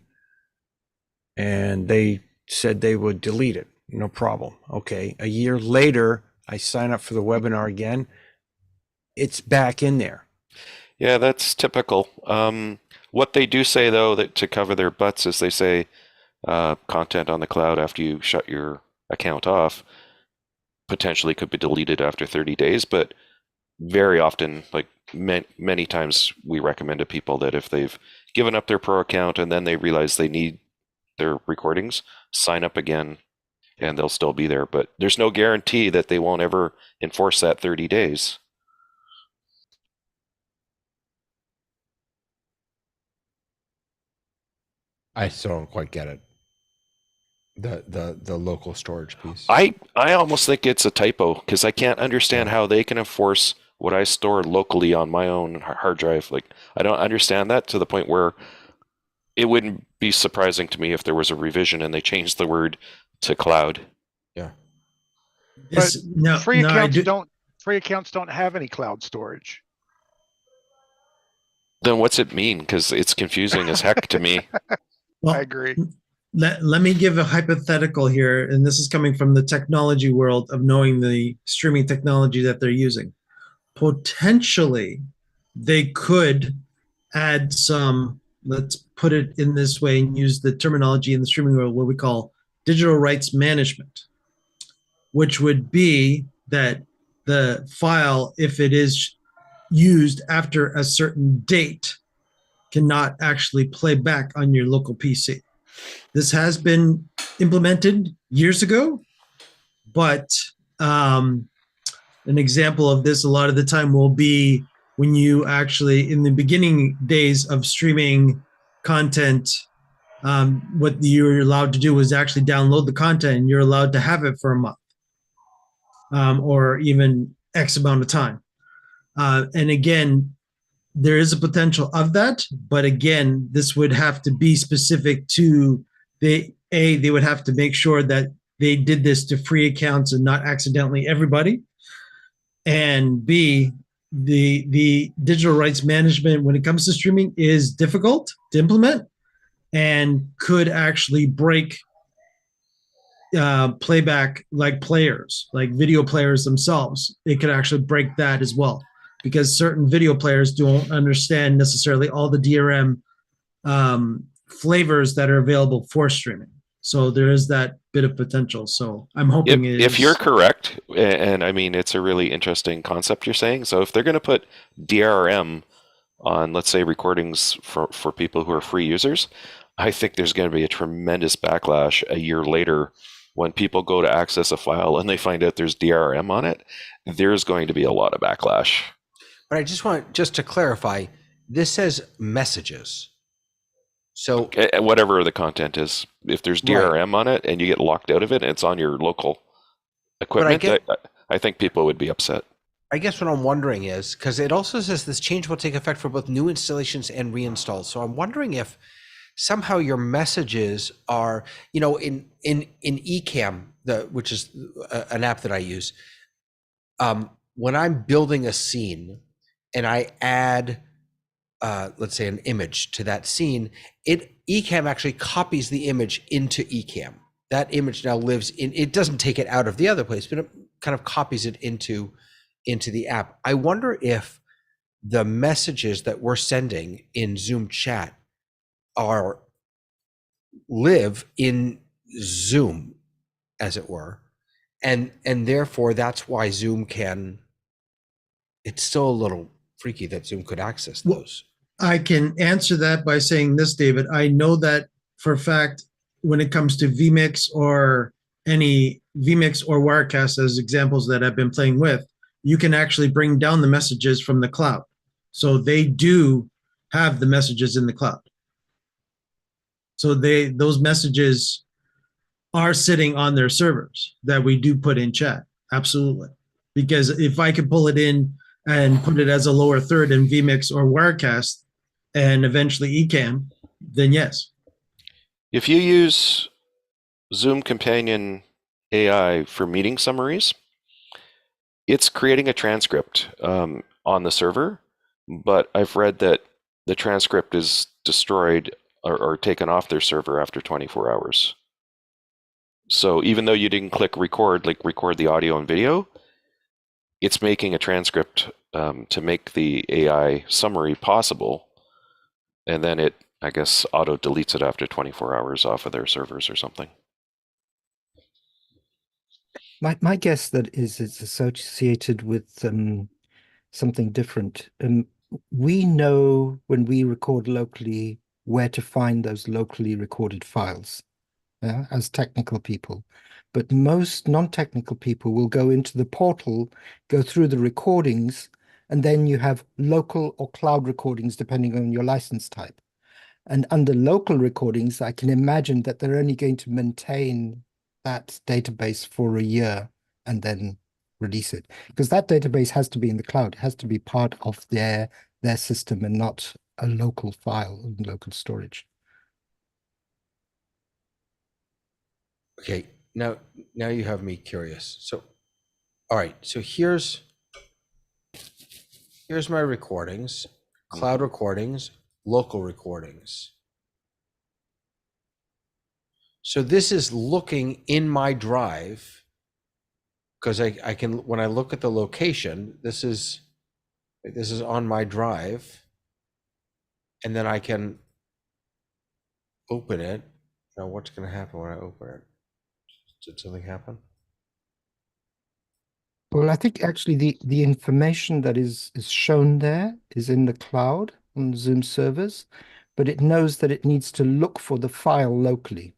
and they said they would delete it, no problem. Okay, a year later, I sign up for the webinar again. It's back in there.
Yeah, that's typical. What they do say, though, that to cover their butts is they say content on the cloud after you shut your account off potentially could be deleted after 30 days. But very often, like many times, we recommend to people that if they've given up their pro account and then they realize they need their recordings, sign up again and they'll still be there. But there's no guarantee that they won't ever enforce that 30 days.
I still don't quite get it. The local storage piece.
I almost think it's a typo because I can't understand how they can enforce what I store locally on my own hard drive. Like, I don't understand that to the point where it wouldn't be surprising to me if there was a revision and they changed the word to cloud.
Yeah.
But free
I
accounts don't have any cloud storage.
Then what's it mean? Because it's confusing as heck to me.
Well,
I agree.
Let me give a hypothetical here, and this is coming from the technology world of knowing the streaming technology that they're using. Potentially, they could add some, let's put it in this way and use the terminology in the streaming world, what we call digital rights management, which would be that the file, if it is used after a certain date cannot actually play back on your local PC. This has been implemented years ago, but an example of this a lot of the time will be when you actually, in the beginning days of streaming content, what you're allowed to do is actually download the content, and you're allowed to have it for a month or even X amount of time. And again, there is a potential of that, but again, this would have to be specific to they would have to make sure that they did this to free accounts and not accidentally everybody. And B, the digital rights management when it comes to streaming is difficult to implement and could actually break playback like players, like video players themselves. It could actually break that as well because certain video players don't understand necessarily all the DRM flavors that are available for streaming. So there is that bit of potential. So I'm hoping
if you're correct, and I mean, it's a really interesting concept you're saying. So if they're going to put DRM on, let's say, recordings for people who are free users, I think there's going to be a tremendous backlash a year later when people go to access a file and they find out there's DRM on it. There's going to be a lot of backlash.
But I just want to clarify, this says messages. So
whatever the content is, if there's DRM on it and you get locked out of it and it's on your local equipment, I think people would be upset.
I guess what I'm wondering is, because it also says this change will take effect for both new installations and reinstalls. So I'm wondering if somehow your messages are, in Ecamm, which is an app that I use, when I'm building a scene and I add, let's say, an image to that scene, Ecamm actually copies the image into Ecamm. That image now lives in, it doesn't take it out of the other place, but it kind of copies it into the app. I wonder if the messages that we're sending in Zoom chat live in Zoom, as it were, and therefore that's why Zoom can. It's still a little freaky that Zoom could access those.
I can answer that by saying this, David. I know that for a fact when it comes to vMix or any vMix or Wirecast as examples that I've been playing with, you can actually bring down the messages from the cloud. So they do have the messages in the cloud. So those messages are sitting on their servers that we do put in chat. Absolutely. Because if I could pull it in and put it as a lower third in vMix or Wirecast and eventually Ecamm, then yes.
If you use Zoom Companion AI for meeting summaries, it's creating a transcript on the server, but I've read that the transcript is destroyed or taken off their server after 24 hours. So even though you didn't click record, like record the audio and video, it's making a transcript to make the AI summary possible. And then it, I guess, auto deletes it after 24 hours off of their servers or something.
My guess that is it's associated with something different. We know when we record locally where to find those locally recorded files, as technical people. But most non-technical people will go into the portal, go through the recordings, and then you have local or cloud recordings depending on your license type. And under local recordings, I can imagine that they're only going to maintain that database for a year and then release it, because that database has to be in the cloud. It has to be part of their system and not a local file in local storage.
Okay, now you have me curious. So, all right, so here's my recordings, cloud recordings, local recordings. So this is looking in my drive, because I can, when I look at the location, this is on my drive, and then I can open it. Now what's going to happen when I open it? Did something happen?
Well, I think actually the information that is shown there is in the cloud on Zoom servers, but it knows that it needs to look for the file locally.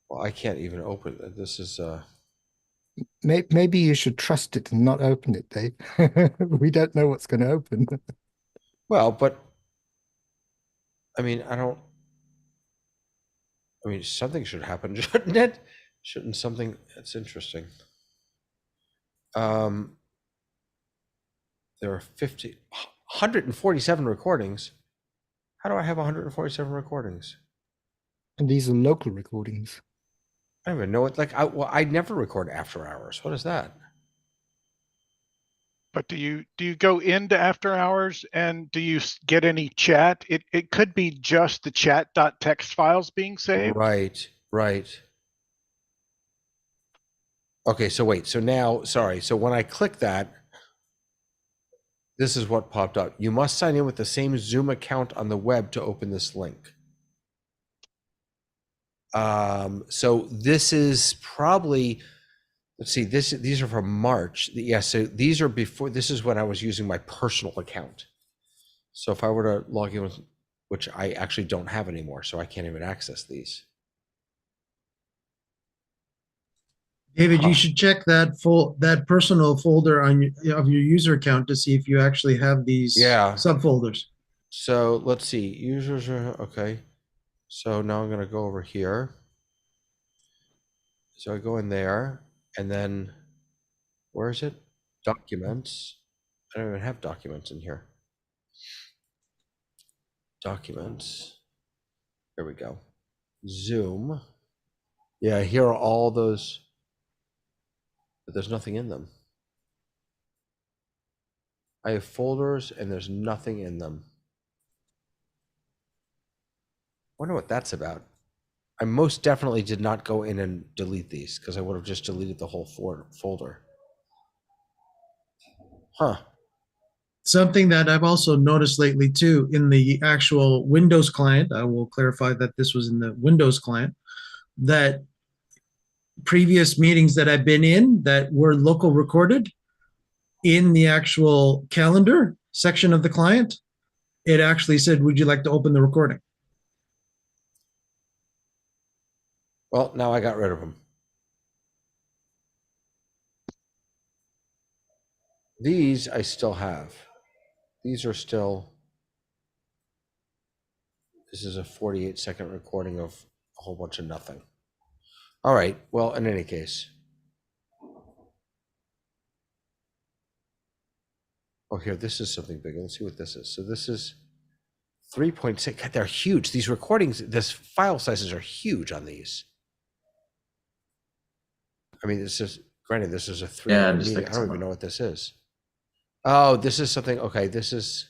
Well, I can't even open it. This is
Maybe you should trust it and not open it, Dave. We don't know what's going to open.
well, but I mean, something should happen, shouldn't it? Shouldn't something? That's interesting. There are 147 recordings. How do I have 147 recordings?
And these are local recordings.
I don't even know it. Like, I never record after hours. What is that?
But do you go into after hours and do you get any chat? It could be just the chat.txt files being saved.
Right. Okay, so wait. So now, sorry. So when I click that, this is what popped up. You must sign in with the same Zoom account on the web to open this link. So this is probably, let's see, these are from March. Yeah, so these are before, this is when I was using my personal account. So if I were to log in with, which I actually don't have anymore, so I can't even access these.
David, you should check that personal folder of your user account to see if you actually have these subfolders.
So let's see, users are okay. So now I'm gonna go over here. So I go in there, and then where is it? Documents. I don't even have documents in here. Documents. There we go. Zoom. Yeah, here are all those, but there's nothing in them. I have folders and there's nothing in them. Wonder what that's about. I most definitely did not go in and delete these because I would have just deleted the whole folder. Huh.
Something that I've also noticed lately too in the actual Windows client, I will clarify that this was in the Windows client, that previous meetings that I've been in that were local recorded in the actual calendar section of the client, it actually said, would you like to open the recording?
Well, now I got rid of them. These I still have. These are still, this is a 48-second recording of a whole bunch of nothing. All right, well, in any case. Oh, here, this is something bigger. Let's see what this is. So this is 3.6. They're huge. These recordings, this file sizes are huge on these. I mean, this is, granted, this is a 3-hour meeting. I don't even know what this is. Oh, this is something, okay, this is,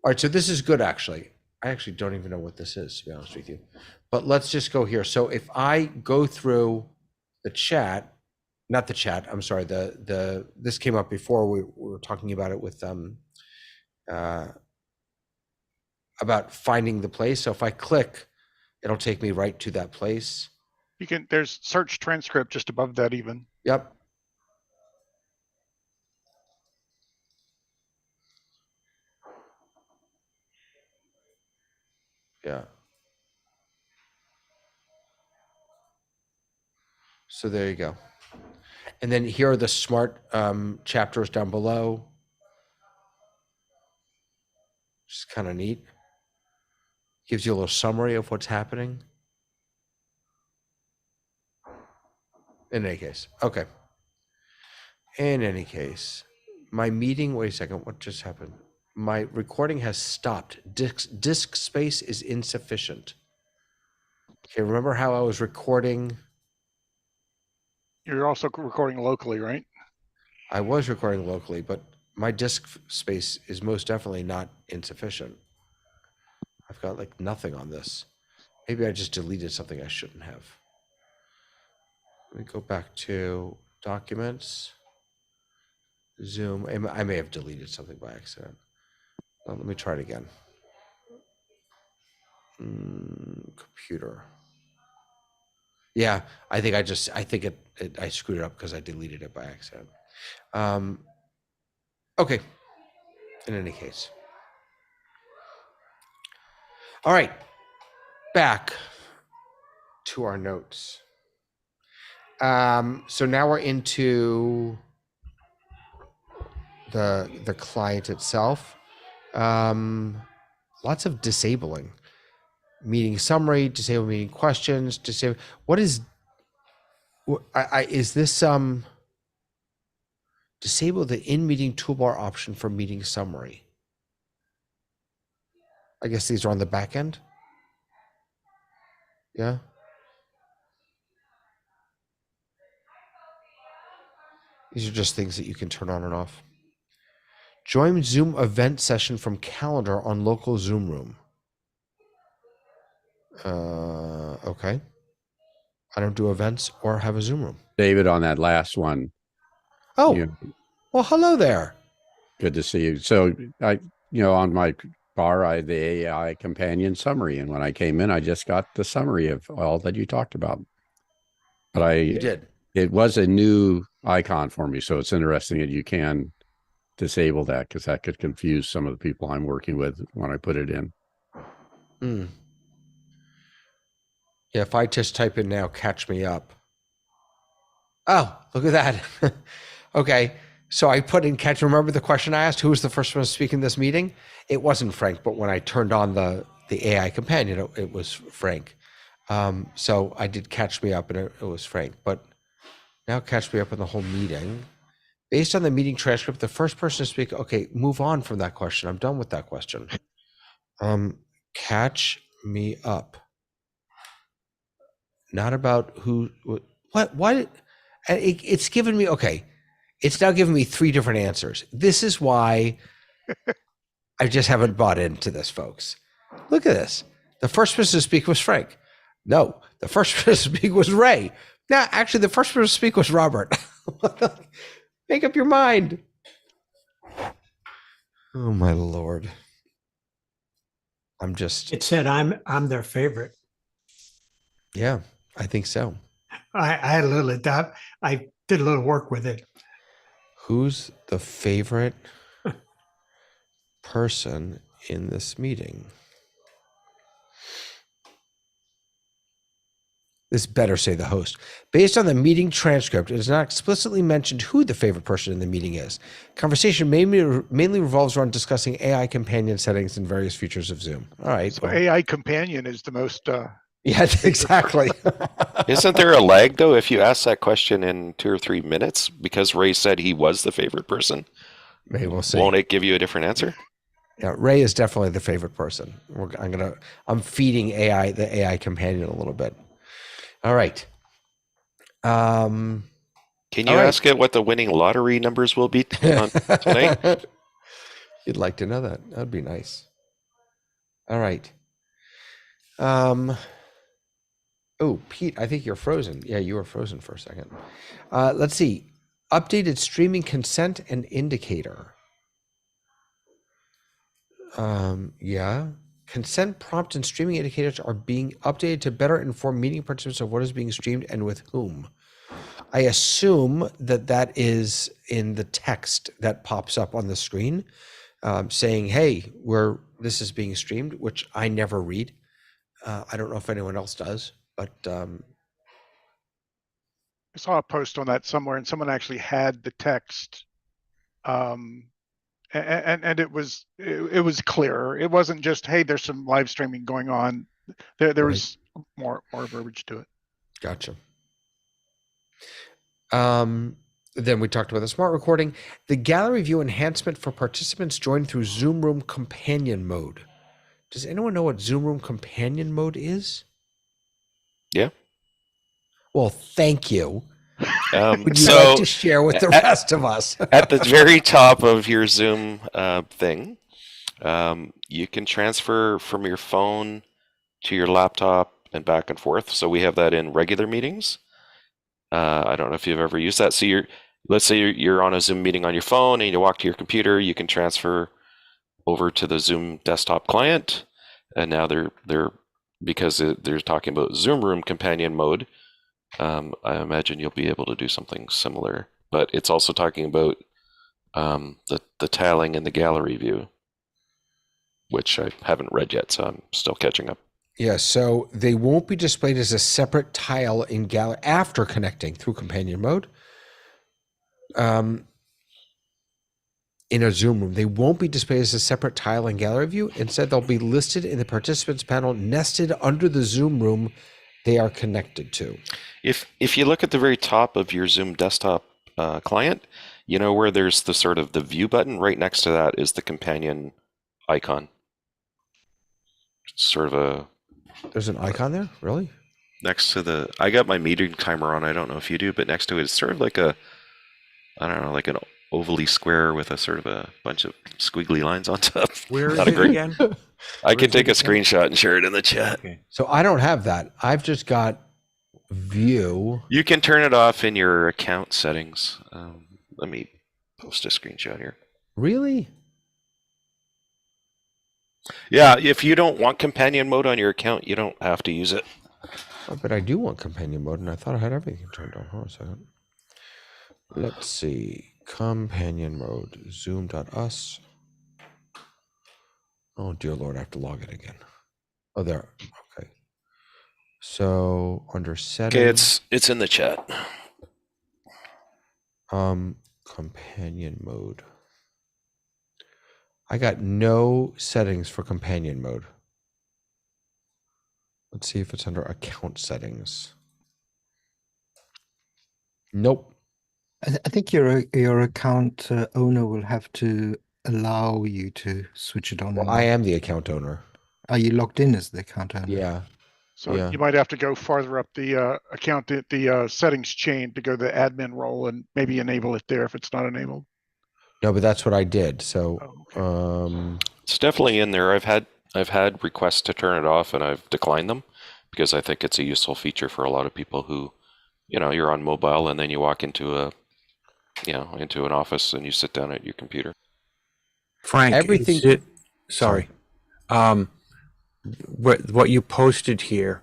all right, so this is good, actually. I actually don't even know what this is, to be honest with you. But let's just go here. So if I go through the chat, not the chat, I'm sorry, this came up before we were talking about it with about finding the place. So if I click, it'll take me right to that place.
You can, there's search transcript just above that even.
Yep. Yeah. So there you go. And then here are the smart chapters down below. Just kind of neat. Gives you a little summary of what's happening. In any case, okay. In any case, my meeting, wait a second, what just happened? My recording has stopped. Disk space is insufficient. Okay, remember how I was recording?
You're also recording locally, right?
I was recording locally, but my disk space is most definitely not insufficient. I've got like nothing on this. Maybe I just deleted something I shouldn't have. Let me go back to documents, Zoom. I may have deleted something by accident. Let me try it again. Computer. Yeah, I think I screwed it up because I deleted it by accident. Okay. In any case. All right. Back to our notes. So now we're into the client itself. Lots of disabling. Meeting summary, disable meeting questions, disable. What is? Is this disable the in-meeting toolbar option for meeting summary? I guess these are on the back end. Yeah. These are just things that you can turn on and off. Join Zoom event session from calendar on local Zoom room. Okay. I don't do events or have a Zoom room.
David, on that last one.
Oh,
you-
well, hello there.
Good to see you. So on my bar, I had the AI companion summary. And when I came in, I just got the summary of all that you talked about. But
You did.
it was a new icon for me. So it's interesting that you can disable that, because that could confuse some of the people I'm working with when I put it in.
Yeah, if I just type in now, catch me up. Oh, look at that. Okay. So I put in catch. Remember the question I asked, who was the first one to speak in this meeting? It wasn't Frank, but when I turned on the AI companion, it was Frank. So I did catch me up and it was Frank, but now catch me up in the whole meeting. Based on the meeting transcript, the first person to speak, okay, move on from that question. I'm done with that question. Catch me up. Not about who, what, it's given me, okay. It's now given me 3 different answers. This is why I just haven't bought into this, folks. Look at this. The first person to speak was Frank. No, the first person to speak was Ray. No, actually, the first person to speak was Robert. Make up your mind. Oh my Lord.
It said I'm their favorite.
Yeah, I think so.
I had a little adapt. I did a little work with it.
Who's the favorite person in this meeting? This better say the host. Based on the meeting transcript, it is not explicitly mentioned who the favorite person in the meeting is. Conversation mainly revolves around discussing AI companion settings and various features of Zoom. All right.
So AI companion is the most.
Yeah, exactly.
Isn't there a lag though if you ask that question in 2 or 3 minutes because Ray said he was the favorite person?
Maybe we'll see.
Won't it give you a different answer?
Yeah, Ray is definitely the favorite person. I'm feeding the AI companion a little bit. All right.
Can you ask it what the winning lottery numbers will be tonight?
You'd like to know that. That'd be nice. All right. Oh, Pete, I think you're frozen. Yeah, you were frozen for a second. Let's see. Updated streaming consent and indicator. Yeah. Consent prompt and streaming indicators are being updated to better inform meeting participants of what is being streamed and with whom. I assume that is in the text that pops up on the screen, saying, "Hey, this is being streamed," which I never read. I don't know if anyone else does, but
I saw a post on that somewhere, and someone actually had the text, and it was clearer. It wasn't just, "Hey, there's some live streaming going on." There was more verbiage to it.
Gotcha. Then we talked about the smart recording, the gallery view enhancement for participants joined through Zoom Room Companion mode. Does anyone know what Zoom Room Companion mode is?
Yeah.
Well, thank you. Would you
so
like to share with the rest of us?
At the very top of your Zoom thing, you can transfer from your phone to your laptop and back and forth. So we have that in regular meetings. I don't know if you've ever used that. So let's say you're on a Zoom meeting on your phone and you walk to your computer, you can transfer over to the Zoom desktop client. And now because they're talking about Zoom Room Companion mode, I imagine you'll be able to do something similar. But it's also talking about the tiling in the gallery view, which I haven't read yet, so I'm still catching up.
Yeah, so they won't be displayed as a separate tile in gallery after connecting through companion mode. In a Zoom room, they won't be displayed as a separate tile in gallery view. Instead, they'll be listed in the participants panel, nested under the Zoom room they are connected to.
If you look at the very top of your Zoom desktop client, you know where there's the sort of the view button. Right next to that is the companion icon. It's sort of a
There's an icon there, really?
next to the. I got my meeting timer on. I don't know if you do, but next to it is sort of like a, I don't know, like an ovally square with a sort of a bunch of squiggly lines on top.
Where is
Not a
it
great-
again?
I can
is
take a
it again?
screenshot and share it in the chat.
Okay.
So I don't have that. I've just got view.
You can turn it off in your account settings. Let me post a screenshot here.
Really?
Yeah, if you don't want companion mode on your account, you don't have to use it.
Oh, but I do want companion mode, and I thought I had everything turned on. Hold on a second. Let's see. Companion mode. Zoom.us. Oh, dear Lord, I have to log it again. Oh, there. Okay. So under settings.
Okay, it's in the chat.
Companion mode. I got no settings for companion mode. Let's see if it's under account settings. Nope.
I think your account owner will have to allow you to switch it on.
Well,
and
I
off.
am the account owner.
Are you logged in as the account owner?
Yeah.
So
Yeah.
you might have to go farther up the account, the settings chain to go to the admin role and maybe enable it there if it's not enabled.
No, but that's what I did. So,
Oh, okay.
It's definitely in there. I've had requests to turn it off and I've declined them because I think it's a useful feature for a lot of people who, you're on mobile and then you walk into into an office and you sit down at your computer.
Frank,
Everything-
is it, sorry. What you posted here,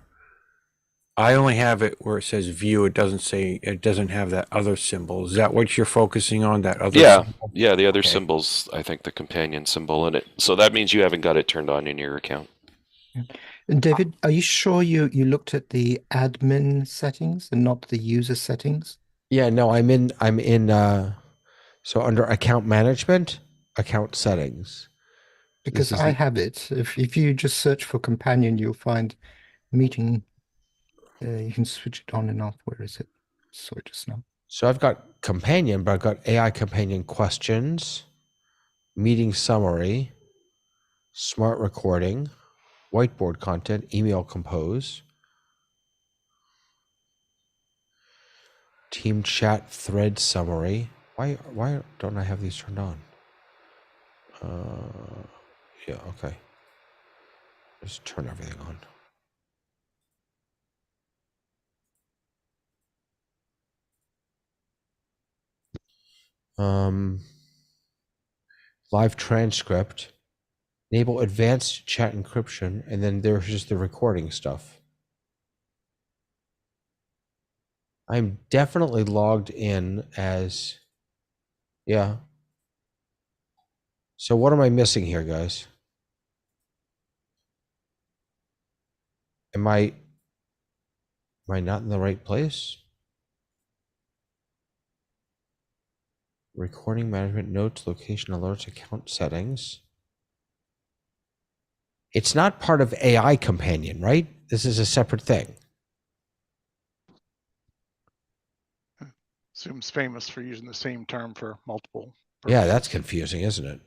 I only have it where it says view. It doesn't have that other symbol. Is that what you're focusing on? That other
Yeah,
symbol?
yeah. The other
Okay.
symbols, I think the companion symbol in it. So that means you haven't got it turned on in your account.
And David, are you sure you looked at the admin settings and not the user settings?
yeah, no, I'm in, so under account management, account settings.
Because
is
I
the-
have it. If you just search for companion, you'll find meeting. You can switch it on and off. Where is it? Saw it just now.
So I've got companion, but I've got AI companion questions, meeting summary, smart recording, whiteboard content, email compose, team chat thread summary. Why don't I have these turned on? Yeah, okay. Just turn everything on. Live transcript, enable advanced chat encryption, and then there's just the recording stuff. I'm definitely logged in as, yeah. So what am I missing here, guys? Am I not in the right place? Recording management, notes, location alerts, account settings. It's not part of AI companion, right? This is a separate thing.
Zoom's famous for using the same term for multiple.
Yeah, that's
purposes.
confusing, isn't it?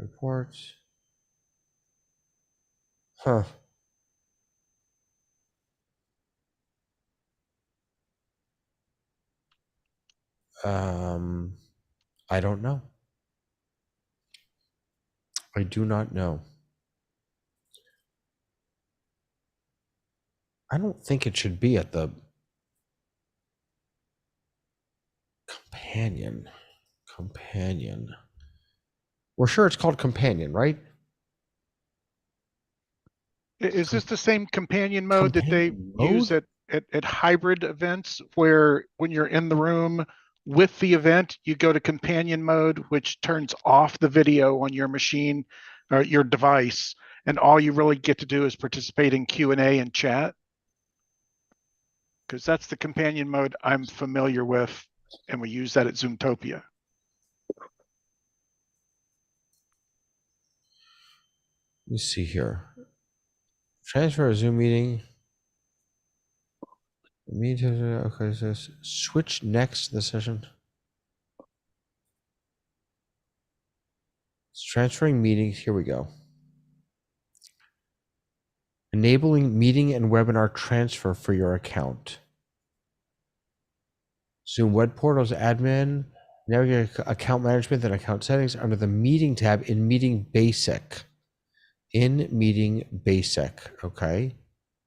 Reports. Huh. I don't know. I do not know. I don't think it should be at the companion. Companion. We're sure it's called Companion, right?
Is this the same companion mode that they
Companion
use
mode?
at hybrid events where when you're in the room with the event, you go to companion mode, which turns off the video on your machine or your device, and all you really get to do is participate in Q&A and chat? Because that's the companion mode I'm familiar with, and we use that at Zoomtopia.
Let me see here. Transfer a Zoom meeting. Okay, so switch next to the session. It's transferring meetings. Here we go. Enabling meeting and webinar transfer for your account. Zoom web portals admin. Navigate account management and account settings under the meeting tab in meeting basic. In meeting basic. Okay.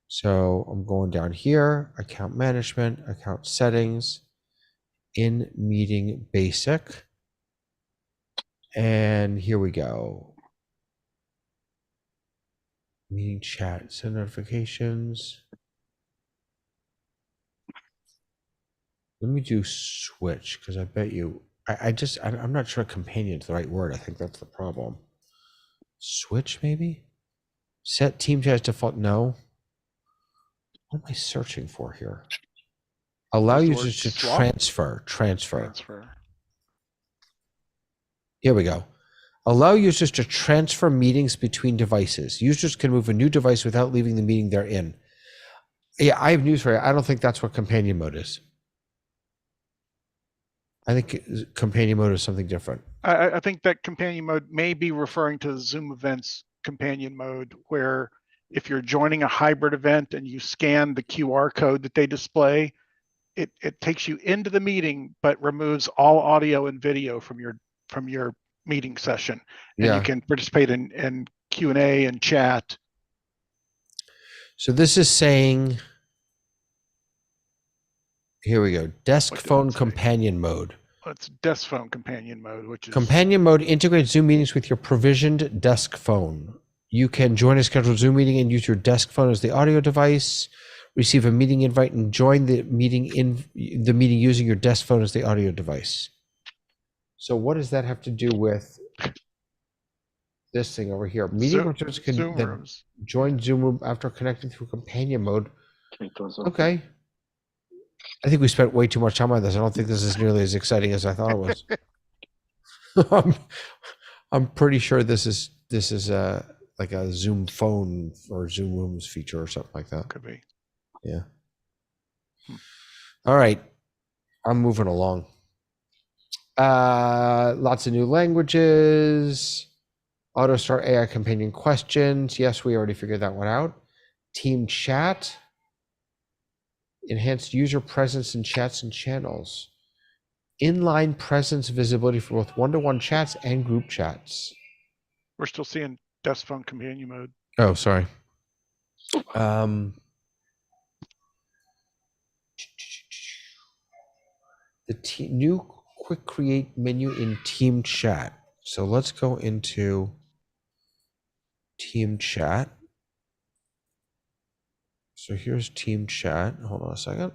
So I'm going down here, account management, account settings, in meeting basic. And here we go. Meeting chat, send notifications. Let me do switch because I bet you, I'm not sure companion is the right word. I think that's the problem. Switch maybe? Set team chat as default, no. What am I searching for here? Allow users to transfer. Here we go. Allow users to transfer meetings between devices. Users can move a new device without leaving the meeting they're in. Yeah, I have news for you. I don't think that's what companion mode is. I think companion mode is something different.
I think that companion mode may be referring to the Zoom events companion mode, where if you're joining a hybrid event and you scan the QR code that they display, it takes you into the meeting, but removes all audio and video from your meeting session. And
Yeah.
you can participate in Q&A and chat.
So this is saying, here we go, desk
What did
phone
it say?
companion mode.
It's desk phone companion mode, which is
Companion mode integrates Zoom meetings with your provisioned desk phone. You can join a scheduled Zoom meeting and use your desk phone as the audio device, receive a meeting invite, and join the meeting using your desk phone as the audio device. So what does that have to do with this thing over here? Meeting participants can
Zoom
then
rooms.
join Zoom room after connecting through companion mode. Okay. I think we spent way too much time on this. I don't think this is nearly as exciting as I thought it was. I'm pretty sure this is like a Zoom phone or Zoom rooms feature or something like that.
Could be.
Yeah. All right. I'm moving along. Lots of new languages. Auto start AI companion questions. Yes, we already figured that one out. Team chat. Enhanced user presence in chats and channels. Inline presence visibility for both one-to-one chats and group chats.
We're still seeing desk phone companion mode.
Oh, sorry. The new quick create menu in team chat. So let's go into team chat. So here's team chat. Hold on a second.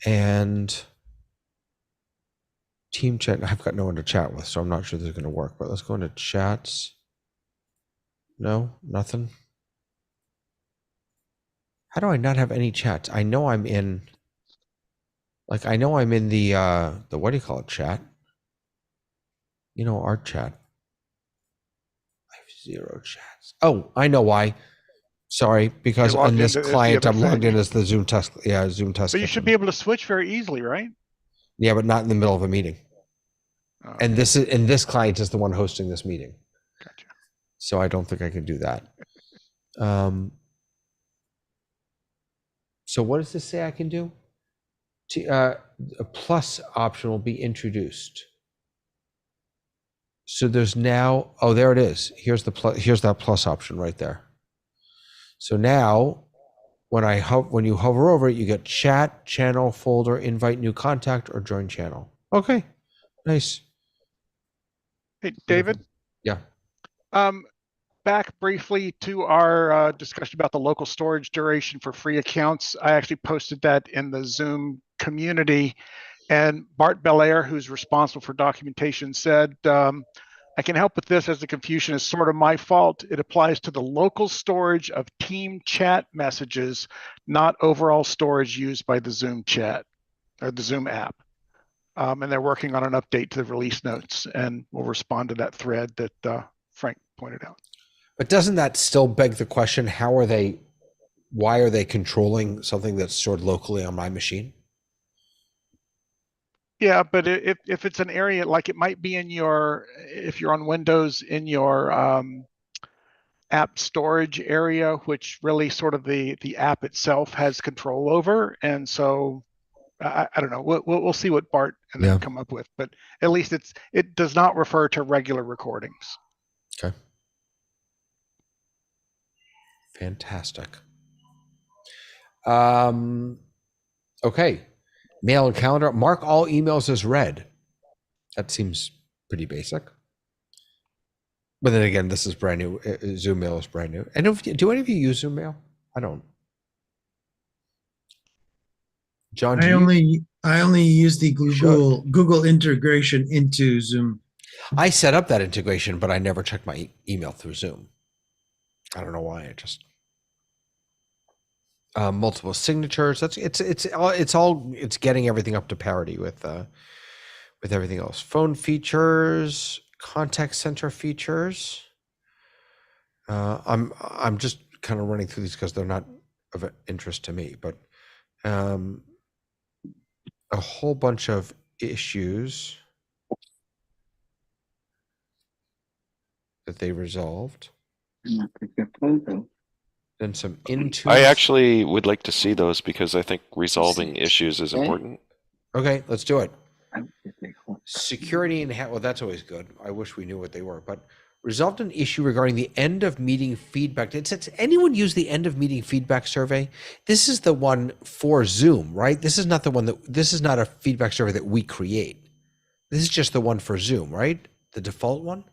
And team chat, I've got no one to chat with, so I'm not sure this is going to work, but let's go into chats. No, nothing. How do I not have any chats? I know I'm in, I know I'm in the what do you call it, chat? You know, our chat. I have 0 chats. Oh, I know why. Sorry, because on this client, I'm logged in as the Zoom test. Yeah, Zoom test.
But you should be able to switch very easily, right?
Yeah, but not in the middle of a meeting.
Oh,
And this client is the one hosting this meeting.
gotcha.
So I don't think I can do that. So what does this say I can do? A plus option will be introduced. So there's now, oh, there it is. Here's the plus, here's that plus option right there. So now when you hover over it, you get chat, channel, folder, invite new contact, or join channel. Okay, nice.
Hey, David,
Yeah.
back briefly to our discussion about the local storage duration for free accounts. I actually posted that in the Zoom community, and Bart Belair, who's responsible for documentation, said, I can help with this as the confusion is sort of my fault. It applies to the local storage of team chat messages, not overall storage used by the Zoom chat or the Zoom app. And they're working on an update to the release notes, and we'll respond to that thread that Frank pointed out.
But doesn't that still beg the question, why are they controlling something that's stored locally on my machine?
Yeah, but if it's an area, like it might be in if you're on Windows, in your app storage area, which really sort of the app itself has control over. And so I don't know, we'll see what Bart and them come up with, but at least it does not refer to regular recordings.
Okay. Fantastic. Okay. Mail and calendar. Mark all emails as read. That seems pretty basic. But then again, this is brand new. Zoom Mail is brand new. And do any of you use Zoom Mail? I don't. John,
I only use the Google integration into Zoom.
I set up that integration, but I never check my email through Zoom. I don't know why. I just multiple signatures. It's getting everything up to parity with everything else. Phone features, contact center features. I'm just kind of running through these because they're not of interest to me, but a whole bunch of issues that they resolved. And some Intune.
I actually would like to see those because I think resolving issues is important.
Okay, let's do it. Security and well, that's always good. I wish we knew what they were, but resolved an issue regarding the end of meeting feedback. Does anyone use the end of meeting feedback survey? This is the one for Zoom, right? This is not the one this is not a feedback survey that we create. This is just the one for Zoom, right? The default one?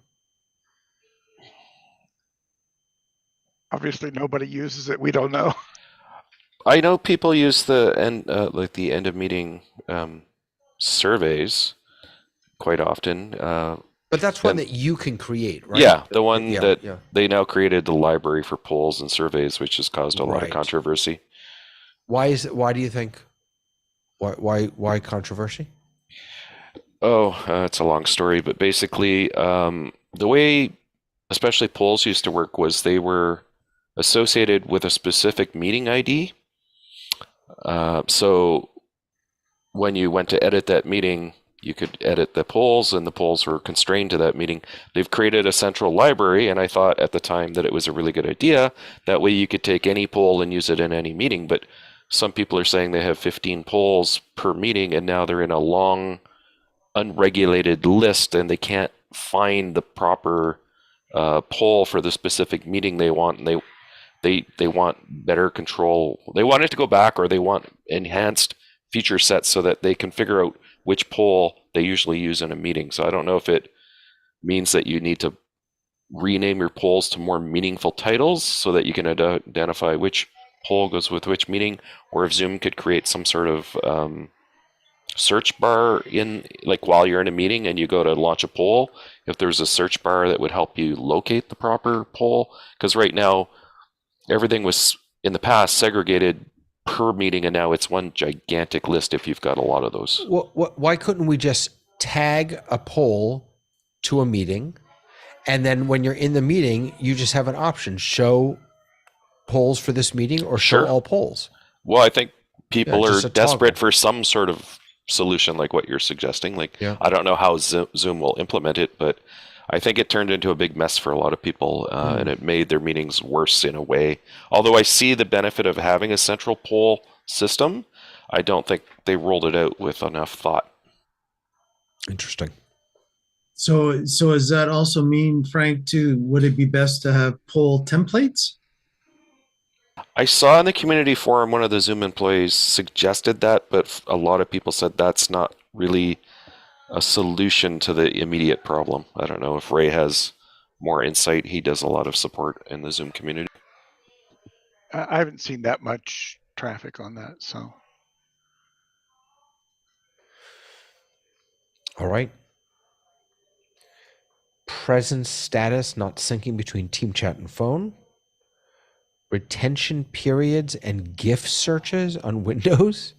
Obviously, nobody uses it. We don't know.
I know people use the end, like the end of meeting surveys quite often.
But that's one that you can create, right?
Yeah, the one that they now created the library for polls and surveys, which has caused a lot of controversy.
Why do you think? Why controversy?
Oh, it's a long story, but basically, the way especially polls used to work was they were associated with a specific meeting ID. So when you went to edit that meeting, you could edit the polls, and the polls were constrained to that meeting. They've created a central library, and I thought at the time that it was a really good idea. That way you could take any poll and use it in any meeting, but some people are saying they have 15 polls per meeting, and now they're in a long, unregulated list, and they can't find the proper poll for the specific meeting they want, and they want better control. They want it to go back, or they want enhanced feature sets so that they can figure out which poll they usually use in a meeting. So I don't know if it means that you need to rename your polls to more meaningful titles so that you can identify which poll goes with which meeting, or if Zoom could create some sort of search bar in, like, while you're in a meeting and you go to launch a poll, if there's a search bar that would help you locate the proper poll. Because right now everything was in the past segregated per meeting, and now it's one gigantic list if you've got a lot of those.
Why couldn't we just tag a poll to a meeting, and then when you're in the meeting, you just have an option: show polls for this meeting or show all polls?
Well, I think people are desperate for some sort of solution like what you're suggesting. I don't know how Zoom will implement it, but I think it turned into a big mess for a lot of people, and it made their meetings worse in a way. Although I see the benefit of having a central poll system, I don't think they rolled it out with enough thought.
Interesting.
So does that also mean, Frank, too, would it be best to have poll templates?
I saw in the community forum one of the Zoom employees suggested that, but a lot of people said that's not really a solution to the immediate problem. I don't know if Ray has more insight. He does a lot of support in the Zoom community.
I haven't seen that much traffic on that, so.
All right. Presence status not syncing between team chat and phone. Retention periods and GIF searches on Windows.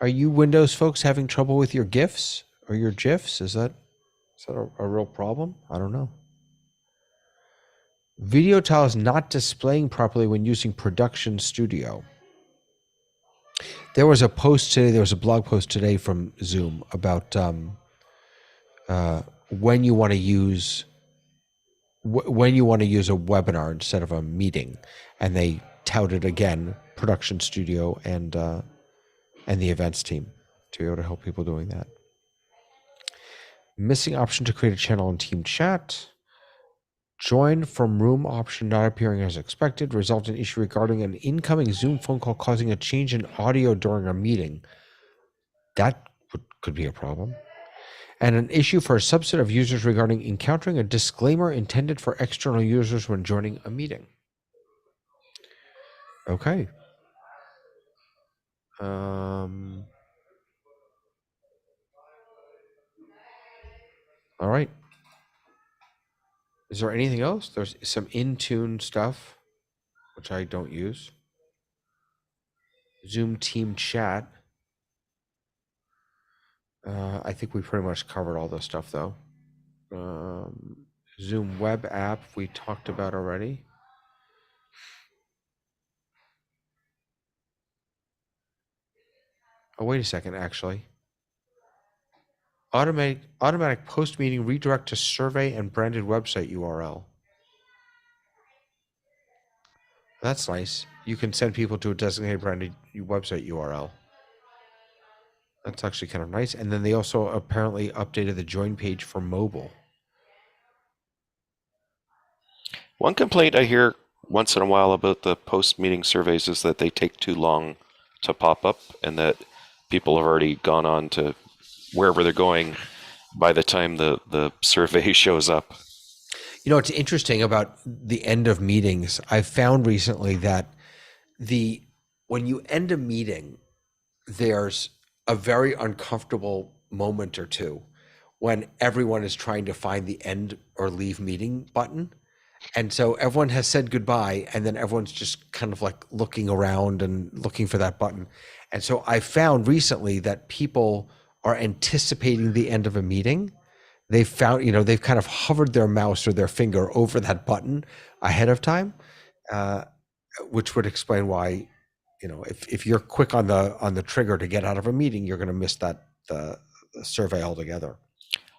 Are you Windows folks having trouble with your GIFs or your GIFs? Is that a real problem? I don't know. Video tiles not displaying properly when using Production Studio. There was a post today, there was a blog post today from Zoom about when you want to use a webinar instead of a meeting, and they touted again Production Studio and the events team to be able to help people doing that. Missing option to create a channel in team chat. Join from room option not appearing as expected. Result in issue regarding an incoming Zoom phone call causing a change in audio during a meeting. That could be a problem. And an issue for a subset of users regarding encountering a disclaimer intended for external users when joining a meeting. Okay. All right. Is there anything else? There's some Intune stuff, which I don't use. Zoom team chat. I think we pretty much covered all this stuff, though. Zoom web app we talked about already. Oh, wait a second, actually. Automatic post-meeting redirect to survey and branded website URL. That's nice. You can send people to a designated branded website URL. That's actually kind of nice. And then they also apparently updated the join page for mobile.
One complaint I hear once in a while about the post-meeting surveys is that they take too long to pop up, and that people have already gone on to wherever they're going by the time the survey shows up.
You know, it's interesting about the end of meetings. I've found recently that when you end a meeting, there's a very uncomfortable moment or two when everyone is trying to find the end or leave meeting button. And so everyone has said goodbye, and then everyone's just kind of like looking around and looking for that button. And so I found recently that people are anticipating the end of a meeting. They've found, they've kind of hovered their mouse or their finger over that button ahead of time, which would explain why, if you're quick on the trigger to get out of a meeting, you're going to miss the survey altogether.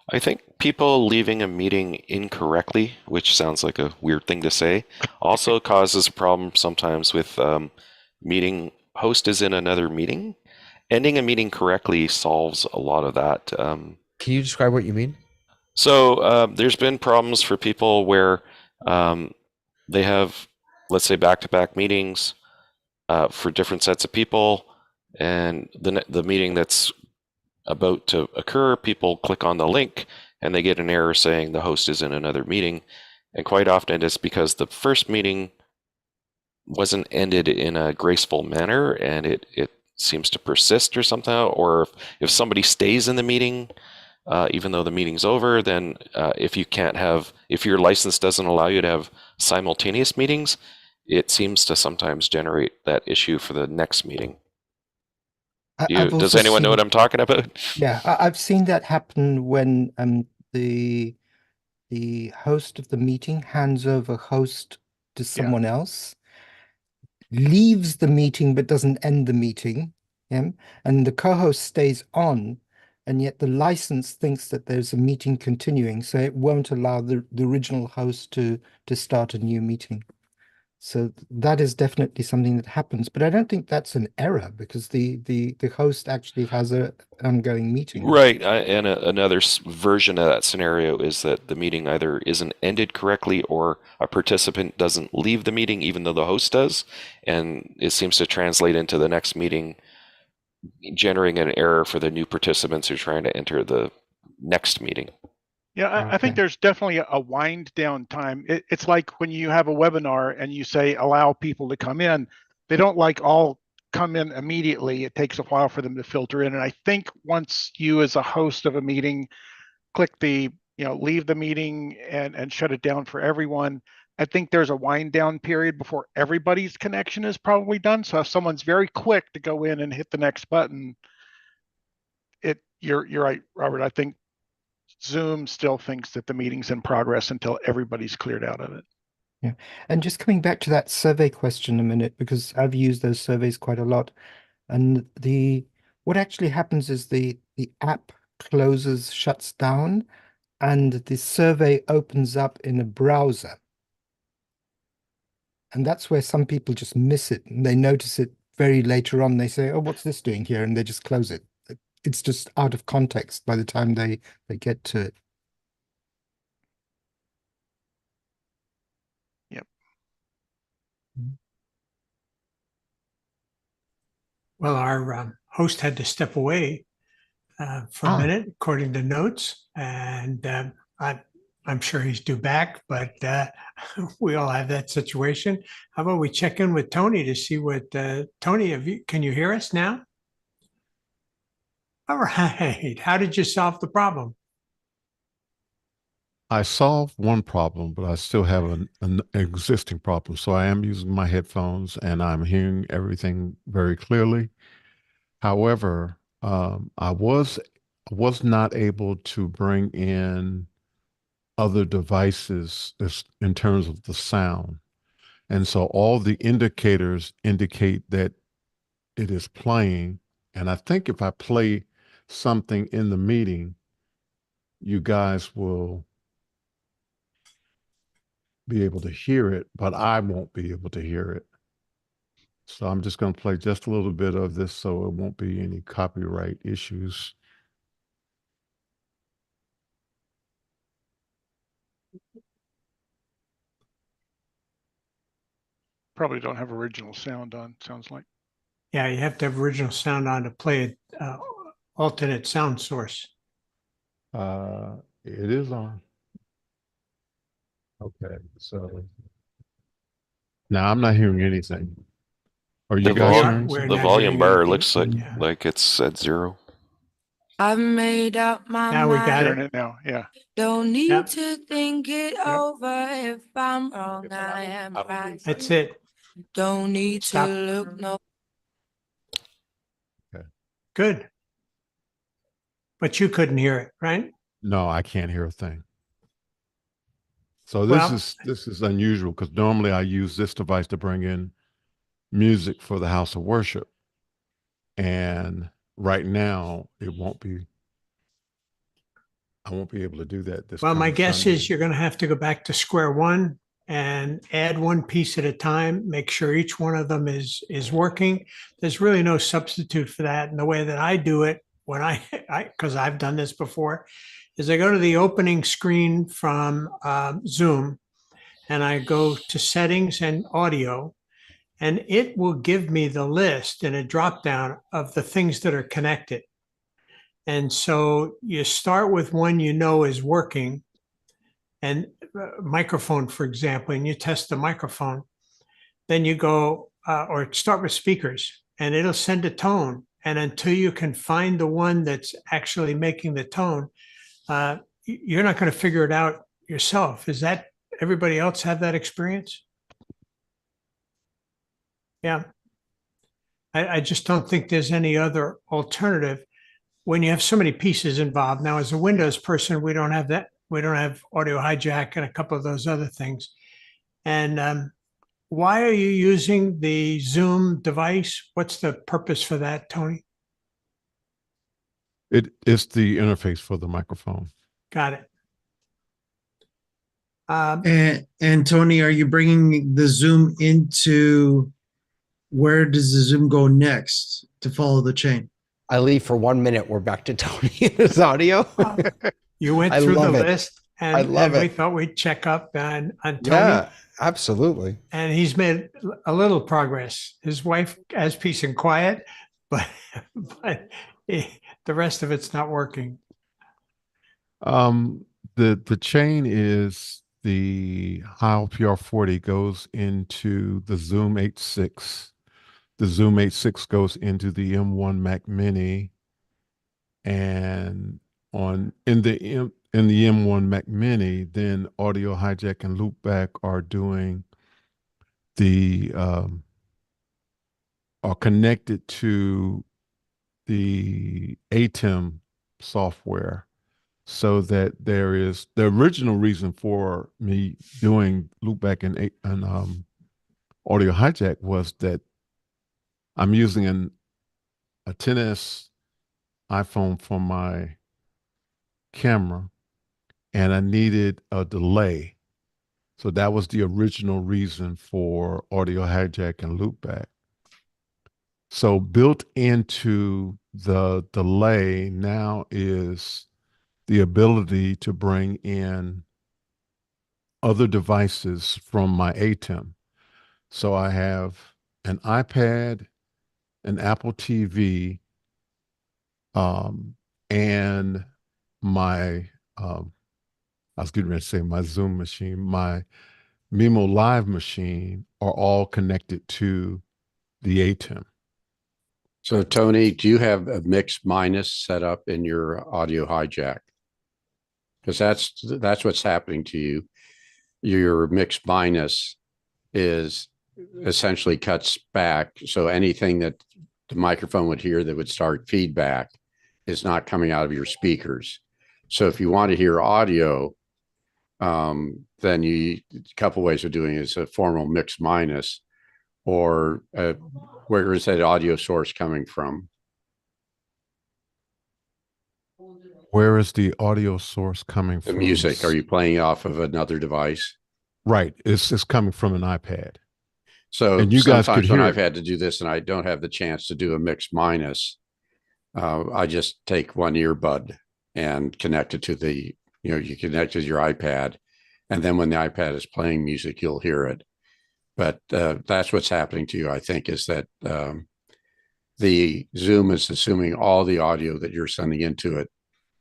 I think people leaving a meeting incorrectly, which sounds like a weird thing to say, also causes a problem sometimes with meeting host is in another meeting. Ending a meeting correctly solves a lot of that.
Can you describe what you mean?
So there's been problems for people where they have, let's say, back-to-back meetings for different sets of people, and the meeting that's about to occur, people click on the link and they get an error saying the host is in another meeting. And quite often it's because the first meeting wasn't ended in a graceful manner, and it seems to persist or something. Or if somebody stays in the meeting, even though the meeting's over, then if your license doesn't allow you to have simultaneous meetings, it seems to sometimes generate that issue for the next meeting. Does anyone know what I'm talking about?
Yeah, I've seen that happen when the host of the meeting hands over host to someone else, leaves the meeting but doesn't end the meeting, and the co-host stays on, and yet the license thinks that there's a meeting continuing, so it won't allow the original host to start a new meeting. So that is definitely something that happens, but I don't think that's an error, because the host actually has an ongoing meeting.
Right, and another version of that scenario is that the meeting either isn't ended correctly, or a participant doesn't leave the meeting even though the host does, and it seems to translate into the next meeting, generating an error for the new participants who are trying to enter the next meeting.
Yeah, I think
Okay.
there's definitely a wind down time. It's like when you have a webinar and you say allow people to come in, they don't like all come in immediately. It takes a while for them to filter in. And I think once you as a host of a meeting click the, leave the meeting and shut it down for everyone, I think there's a wind down period before everybody's connection is probably done. So if someone's very quick to go in and hit the next button, you're right, Robert. I think Zoom still thinks that the meeting's in progress until everybody's cleared out of it.
Yeah. And just coming back to that survey question a minute, because I've used those surveys quite a lot. And what actually happens is the app closes, shuts down, and the survey opens up in a browser. And that's where some people just miss it, and they notice it very later on. They say, "Oh, what's this doing here?" And they just close it. It's just out of context by the time they get to it.
Yep.
Well, our host had to step away for a minute, according to notes, and I'm sure he's due back, but we all have that situation. How about we check in with Tony to see what Tony? Can you hear us now? All right. How did you solve the problem?
I solved one problem, but I still have an existing problem. So I am using my headphones and I'm hearing everything very clearly. However, I was not able to bring in other devices in terms of the sound. And so all the indicators indicate that it is playing. And I think if I play something in the meeting, you guys will be able to hear it, but I won't be able to hear it. So I'm just going to play just a little bit of this so it won't be any copyright issues.
Probably don't have original sound on, sounds like.
Yeah, you have to have original sound on to play an alternate sound source.
It is on. Okay, so now I'm not hearing anything. Are you
The
guys
volume,
hearing?
the
not
volume
hearing
bar
anything.
looks like
Yeah.
like it's at 0.
I've made up my
Now we got
Hearing
it.
it now, yeah.
Don't need
Yep.
to think it
Yep.
over. If I'm wrong, I am right.
That's it.
Don't need
Stop.
to look no.
Good. But you couldn't hear it, right?
No, I can't hear a thing. So
Well-
this is unusual because normally I use this device to bring in music for the house of worship. And right now I won't be able to do that this
Well, my
coming
guess
Sunday.
is you're going to have to go back to square one and add one piece at a time, make sure each one of them is working. There's really no substitute for that. And the way that I do it when because I've done this before, is I go to the opening screen from Zoom and I go to settings and audio, and it will give me the list in a drop down of the things that are connected. And so you start with one you know is working, and microphone, for example, and you test the microphone. Then you go or start with speakers, and it'll send a tone. And until you can find the one that's actually making the tone, you're not going to figure it out yourself. Is that everybody else have that experience? Yeah. I just don't think there's any other alternative when you have so many pieces involved. Now, as a Windows person, we don't have that. We don't have audio hijack and a couple of those other things. And why are you using the Zoom device? What's the purpose for that, Tony?
It's the interface for the microphone.
Got it.
And Tony, are you bringing the Zoom into, where does the Zoom go next to follow the chain?
I leave for 1 minute. We're back to Tony and his audio.
You went
I
through the
love it.
list,
I
and
love
we
it.
thought we'd check up on Tony.
Yeah, absolutely.
And he's made a little progress. His wife has peace and quiet, but the rest of it's not working.
The chain is the high PR40 goes into the Zoom H6. The Zoom H6 goes into the M1 Mac Mini, and in the M1 Mac Mini, then Audio Hijack and Loopback are doing are connected to the ATEM software, so that there is the original reason for me doing Loopback and Audio Hijack was that I'm using a 10s iPhone for my camera, and I needed a delay. So that was the original reason for Audio Hijack and Loopback. So built into the delay now is the ability to bring in other devices from my ATEM. So I have an iPad, an Apple TV, and my I was getting ready to say my Zoom machine, my Mimo Live machine are all connected to the ATEM.
So Tony, do you have a mix minus set up in your Audio Hijack? Because that's what's happening to you. Your mix minus is essentially cuts back. So anything that the microphone would hear that would start feedback is not coming out of your speakers. So if you want to hear audio, then a couple ways of doing it is a formal mix minus, or where is that audio source coming from?
Where is the audio source coming
The
from?
music. Are you playing off of another device?
Right. It's coming from an iPad.
So
and you guys could
when
hear
I've had to do this and I don't have the chance to do a mix minus, I just take one earbud and connect it to you connect it to your iPad. And then when the iPad is playing music, you'll hear it. But that's what's happening to you, I think, is that the Zoom is assuming all the audio that you're sending into it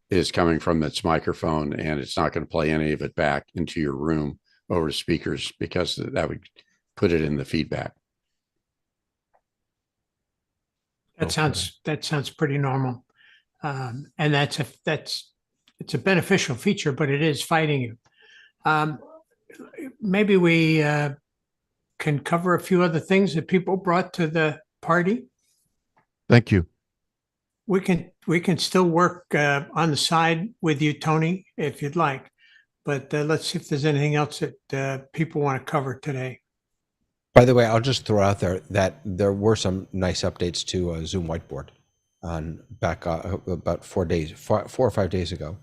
is coming from its microphone, and it's not going to play any of it back into your room over speakers, because that would put it in the feedback.
That sounds pretty normal, and it's a beneficial feature, but it is fighting you. Maybe we can cover a few other things that people brought to the party.
Thank you.
We can still work on the side with you, Tony, if you'd like. But let's see if there's anything else that people want to cover today.
By the way, I'll just throw out there that there were some nice updates to Zoom Whiteboard on back about 4 or 5 days ago.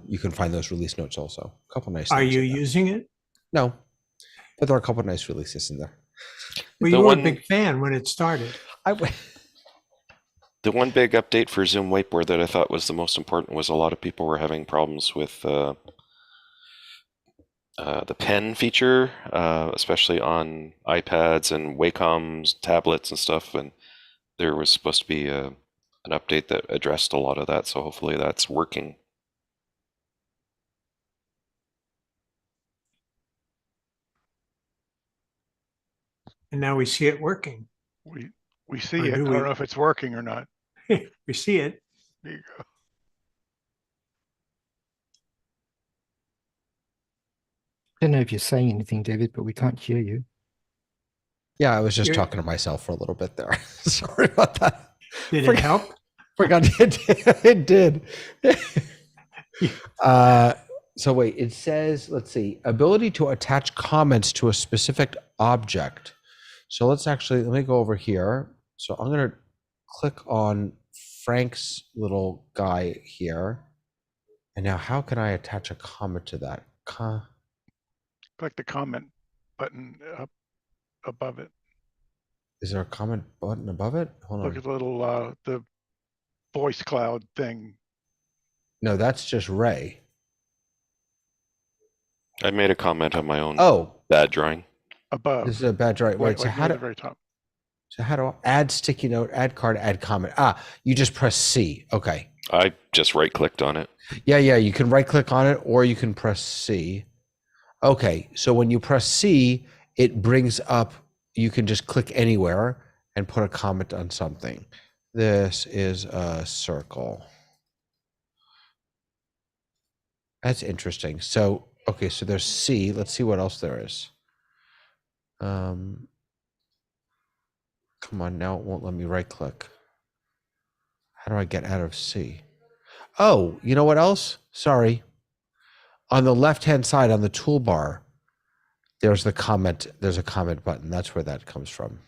You can find those release notes also. A couple nice.
Are you using it?
No, but there are a couple nice releases in there.
Well, you were a big fan when it started.
The one big update for Zoom Whiteboard that I thought was the most important was a lot of people were having problems with the pen feature, especially on iPads and Wacom's tablets and stuff. And there was supposed to be an update that addressed a lot of that. So hopefully that's working.
And now we see it working.
We see it. I don't know if it's working or not.
We see it.
There you go.
I don't know if you're saying anything, David, but we can't hear you.
Yeah, I was just talking to myself for a little bit there. Sorry about that.
Did it help?
Forgot it did. So wait, it says, let's see, ability to attach comments to a specific object. So let me go over here. So I'm going to click on Frank's little guy here. And now how can I attach a comment to that?
Click the comment button up above it.
Is there a comment button above it? Hold on.
Look at the little the voice cloud thing.
No, that's just Ray.
I made a comment on my own bad drawing.
Above.
This is a bad drawing. Wait, so how do
very top.
So how do I add sticky note, add card, add comment? You just press C. Okay.
I just right-clicked on it.
Yeah, you can right click on it or you can press C. Okay, so when you press C, it brings up, you can just click anywhere and put a comment on something. This is a circle. That's interesting. So, okay, so there's C. Let's see what else there is. Come on, now it won't let me right click. How do I get out of C? Oh, you know what else? Sorry. On the left-hand side on the toolbar, there's a comment button. That's where that comes from.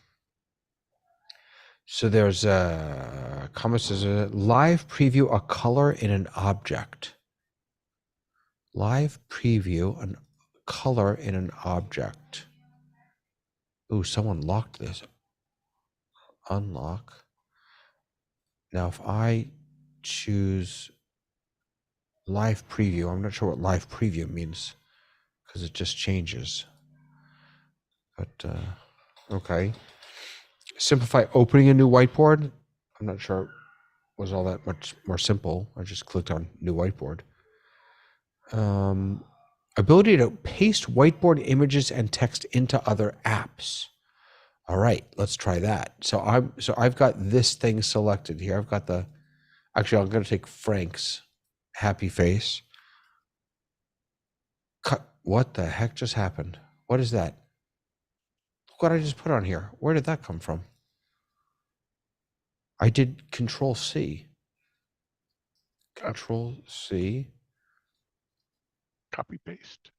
So there's a comment says live preview a color in an object. Live preview a color in an object. Ooh, someone locked this. Unlock. Now, if I choose live preview, I'm not sure what live preview means because it just changes. But okay. Simplify opening a new whiteboard. I'm not sure it was all that much more simple. I just clicked on new whiteboard. Ability to paste whiteboard images and text into other apps. All right, let's try that. So I've got this thing selected here. I've got actually I'm going to take Frank's happy face. Cut. What the heck just happened? What is that? Look what I just put on here. Where did that come from? I did Control C. Control C.
Copy paste.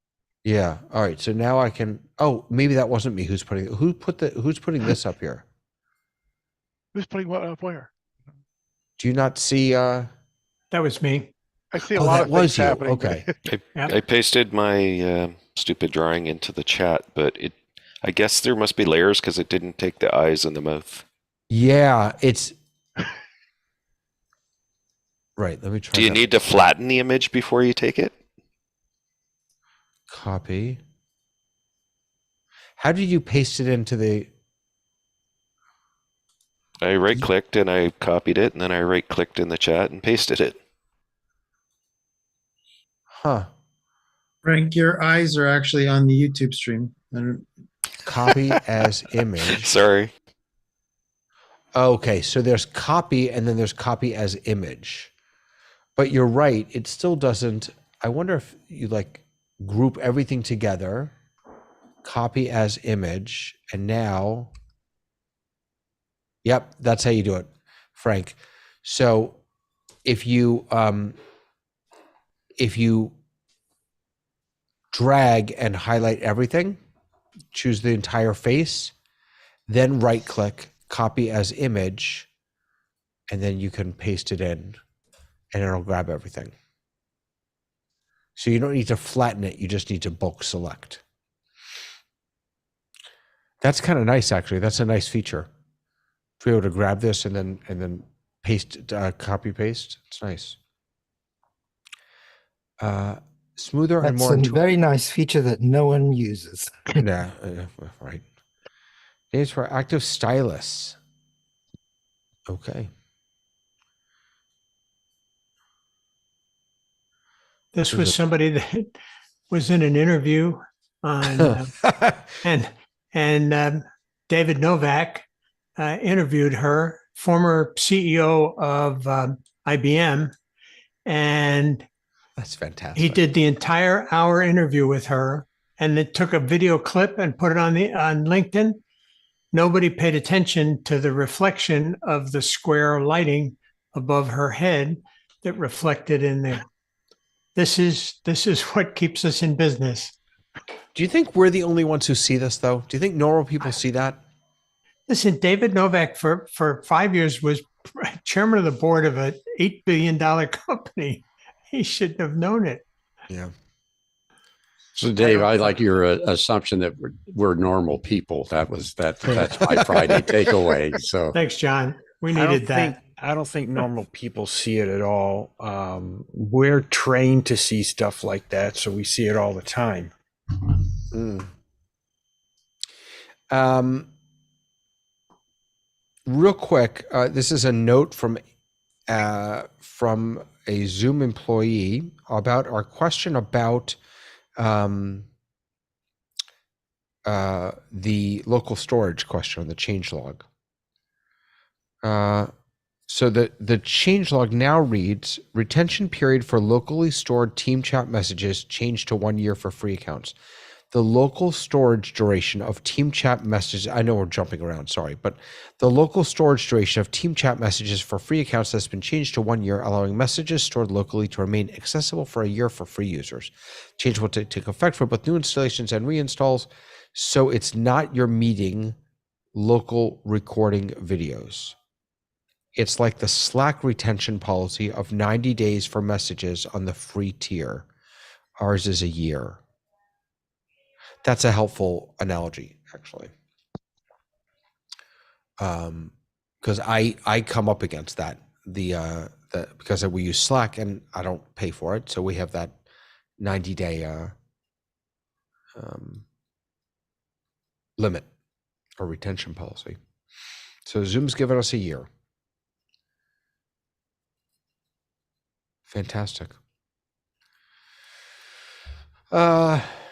Yeah. All right. So now I can. Oh, maybe that wasn't me. Who's putting this up here?
Who's putting what up where?
Do you not see?
That was me.
I see a
Oh,
lot
that
of
was
things
you.
happening.
Okay.
I pasted my stupid drawing into the chat, but I guess there must be layers because it didn't take the eyes and the mouth.
Yeah, it's right. Let me try.
Do you
that.
need to flatten the image before you take it?
Copy. How did you paste it into the?
I right-clicked and I copied it, and then I right-clicked in the chat and pasted it.
Huh.
Frank, your eyes are actually on the YouTube stream.
Copy as image.
Sorry.
Okay, so there's copy and then there's copy as image. But you're right, it still doesn't. I wonder if you group everything together, copy as image, and now, yep, that's how you do it, Frank. So if you drag and highlight everything, choose the entire face, then right click, copy as image, and then you can paste it in and it'll grab everything. So you don't need to flatten it, you just need to bulk select. That's kind of nice, actually. That's a nice feature. To be able to grab this and then paste, copy paste. It's nice. Smoother and
That's
more
a
intuitive.
very nice feature that no one uses.
Yeah, right. Days for active stylus. Okay.
This
Is
was
it-
somebody that was in an interview on, and David Novak interviewed her, former CEO of IBM, and
That's fantastic.
he did the entire hour interview with her, and it took a video clip and put it on LinkedIn. Nobody paid attention to the reflection of the square lighting above her head that reflected in there. This is what keeps us in business.
Do you think we're the only ones who see this, though? Do you think normal people see that?
Listen, David Novak for 5 years was chairman of the board of an $8 billion company. He shouldn't have known it.
Yeah.
So, Dave, I like your assumption that we're normal people. That's my Friday takeaway. So,
Thanks, John. We needed that.
I don't think normal people see it at all. We're trained to see stuff like that, so we see it all the time.
Real quick, this is a note from from a Zoom employee about our question about the local storage question on the changelog. So the changelog now reads, retention period for locally stored team chat messages changed to 1 year for free accounts. The local storage duration of team chat messages, I know we're jumping around, sorry, but the local storage duration of team chat messages for free accounts has been changed to 1 year, allowing messages stored locally to remain accessible for a year for free users. Change will take effect for both new installations and reinstalls, so it's not your meeting local recording videos. It's like the Slack retention policy of 90 days for messages on the free tier. Ours is a year. That's a helpful analogy, actually. Because I come up against that, because we use Slack and I don't pay for it, so we have that 90-day limit or retention policy. So Zoom's given us a year. Fantastic.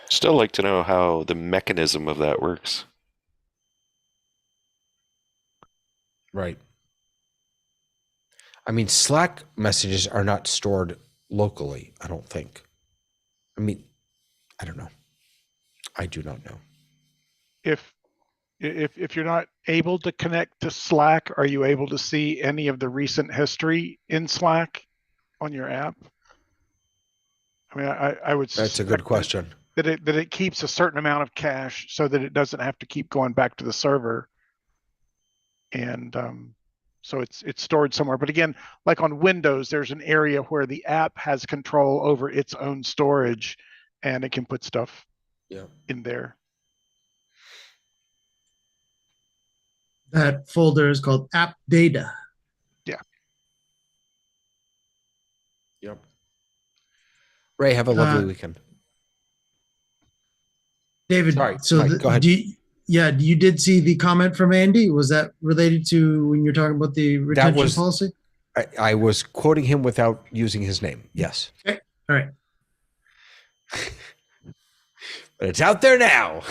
Still like to know how the mechanism of that works.
Right. I mean, Slack messages are not stored locally, I don't think. I mean, I don't know. I do not know.
If you're not able to connect to Slack, are you able to see any of the recent history in Slack on your app? I mean, I would.
That's a good question.
That it keeps a certain amount of cache so that it doesn't have to keep going back to the server, and so it's stored somewhere. But again, like on Windows, there's an area where the app has control over its own storage, and it can put stuff in there.
That folder is called app data.
Yeah.
Yep. Ray, have a lovely weekend.
David,
Sorry,
so
Mike, go ahead.
You did see the comment from Andy. Was that related to when you're talking about the retention policy?
I was quoting him without using his name. Yes.
Okay. All right.
But it's out there now.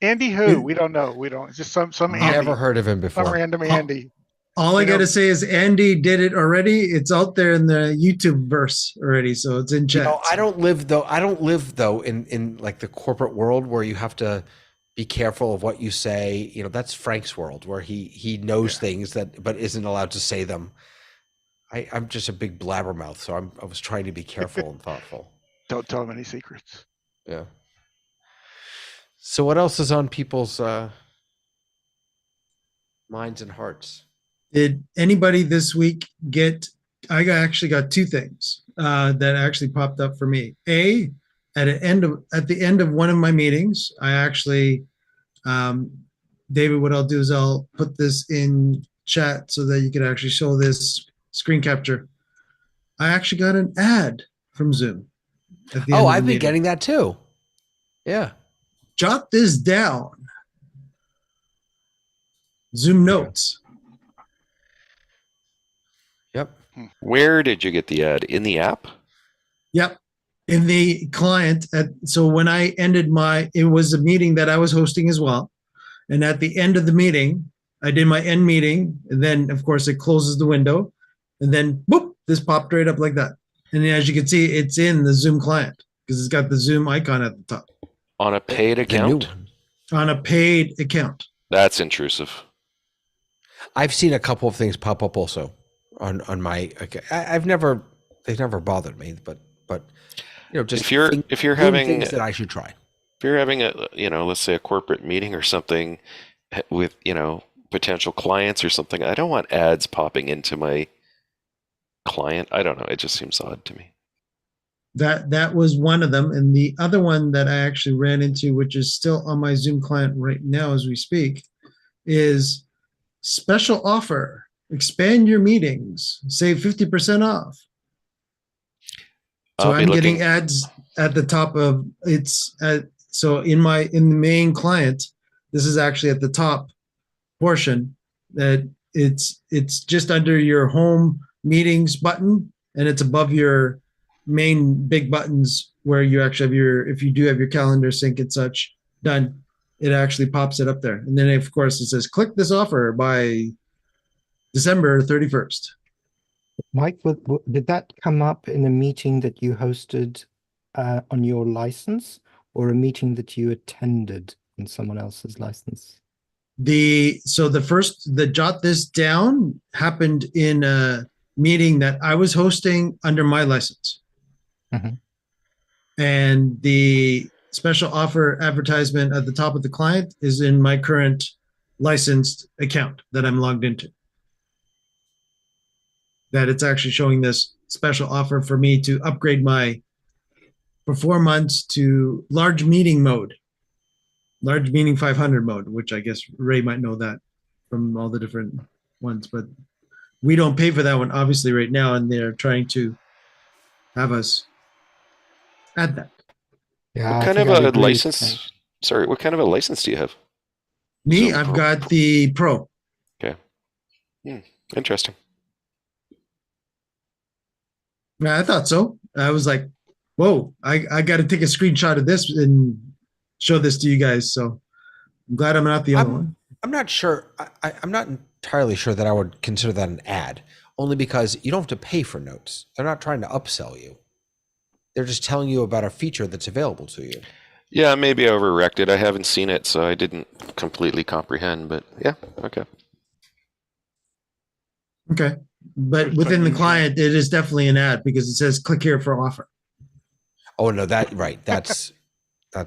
Andy who? We don't know. We don't. It's just some Andy.
Never heard of him before.
Some random Andy.
All I got to say is Andy did it already. It's out there in the YouTube verse already, so it's in chat.
You know, I don't live though in like the corporate world where you have to be careful of what you say. You know, that's Frank's world where he knows things but isn't allowed to say them. I'm just a big blabbermouth, so I was trying to be careful and thoughtful.
Don't tell him any secrets.
Yeah. So what else is on people's minds and hearts?
Did anybody this week actually got two things that actually popped up for me. At the end of one of my meetings, I actually, David, what I'll do is I'll put this in chat so that you can actually show this screen capture. I actually got an ad from Zoom.
I've been getting that too. Yeah.
Jot this down. Zoom Notes.
Yep.
Where did you get the ad? In the app?
Yep. In the client. So when I ended it was a meeting that I was hosting as well. And at the end of the meeting, I did my end meeting. And then, of course, it closes the window. And then, boop, this popped right up like that. And as you can see, it's in the Zoom client because it's got the Zoom icon at the top.
On a paid account?
On a paid account.
That's intrusive.
I've seen a couple of things pop up also on my. They've never bothered me, but you know, just
if you're having
things that I should try.
If you're having let's say a corporate meeting or something with potential clients or something, I don't want ads popping into my client. I don't know. It just seems odd to me.
That was one of them. And the other one that I actually ran into, which is still on my Zoom client right now as we speak, is special offer. Expand your meetings. Save 50% off. So I'm getting ads at the top of so in the main client, this is actually at the top portion that it's just under your home meetings button, and it's above your main big buttons where you actually have your, if you do have your calendar sync and such done, it actually pops it up there. And then of course it says click this offer by December 31st.
Mike, did that come up in a meeting that you hosted on your license, or a meeting that you attended on someone else's license?
The jot this down happened in a meeting that I was hosting under my license.
Mhm.
And the special offer advertisement at the top of the client is in my current licensed account that I'm logged into. That it's actually showing this special offer for me to upgrade my for 4 months to large meeting mode, large meeting 500 mode, which I guess Ray might know that from all the different ones, but we don't pay for that one obviously right now, and they're trying to have us add that.
Yeah,
What
I
kind
think
of
I'd
a
agree,
license?
Frank.
Sorry, what kind of a license do you have?
Me,
Zoom
I've
Pro.
got the Pro.
Interesting.
Yeah, I thought so. I was like, whoa, I got to take a screenshot of this and show this to you guys. So I'm glad I'm not the only one.
I'm not sure. I'm not entirely sure that I would consider that an ad, only because you don't have to pay for notes. They're not trying to upsell you. They're just telling you about a feature that's available to you.
Yeah, maybe I overreacted. I haven't seen it, so I didn't completely comprehend, but yeah, okay.
Okay. But within the client, it is definitely an ad because it says click here for offer.
Oh no, right. That's a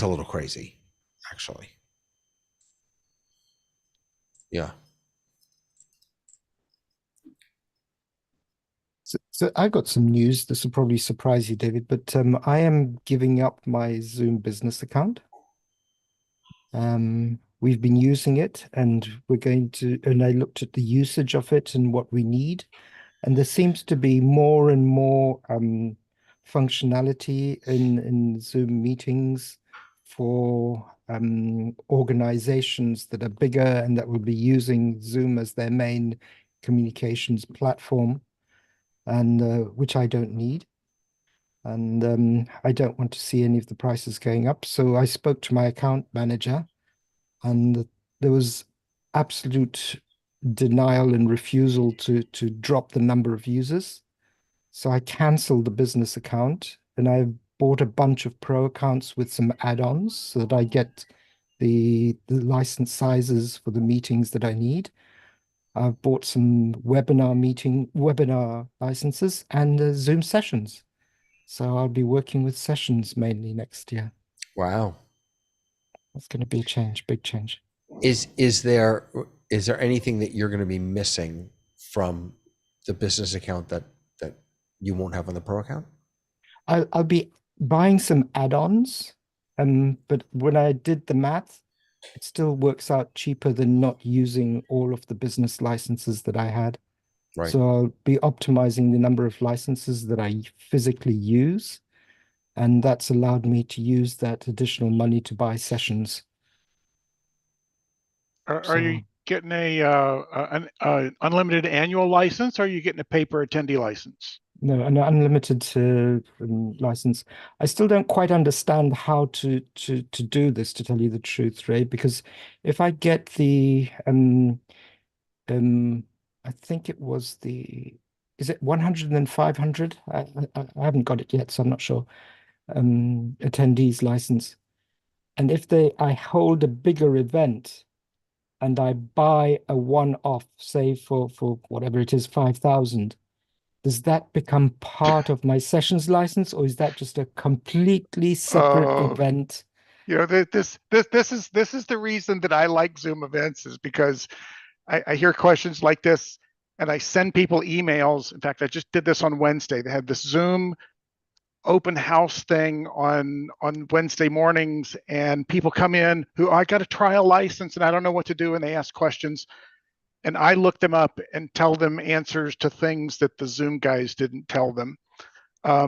little crazy, actually. Yeah.
So I got some news. This will probably surprise you, David, but I am giving up my Zoom business account. We've been using it, and and I looked at the usage of it and what we need, and there seems to be more and more functionality in Zoom meetings for organizations that are bigger and that will be using Zoom as their main communications platform, and which I don't need. And I don't want to see any of the prices going up. So I spoke to my account manager, and there was absolute denial and refusal to drop the number of users. So I canceled the business account, and I've bought a bunch of pro accounts with some add-ons so that I get the license sizes for the meetings that I need. I've bought some webinar licenses and Zoom sessions. So I'll be working with sessions mainly next year.
Wow.
That's going to be a change, big change.
Is there anything that you're going to be missing from the business account that you won't have on the pro account?
I'll be buying some add-ons, but when I did the math, it still works out cheaper than not using all of the business licenses that I had.
Right.
So I'll be optimizing the number of licenses that I physically use, and that's allowed me to use that additional money to buy sessions.
Are you getting an unlimited annual license, or are you getting a paper attendee license?
No, an unlimited license. I still don't quite understand how to do this, to tell you the truth, Ray, because if I get the I think it was is it 100 and then 500? I haven't got it yet, so I'm not sure. Attendees license. And if I hold a bigger event and I buy a one-off, say for whatever it is, 5,000, does that become part of my sessions license, or is that just a completely separate event?
You know, this is the reason that I like Zoom events, is because I hear questions like this and I send people emails. In fact, I just did this on Wednesday. They had this Zoom open house thing on Wednesday mornings, and people come in who, I got a trial license and I don't know what to do, and they ask questions, and I look them up and tell them answers to things that the Zoom guys didn't tell them.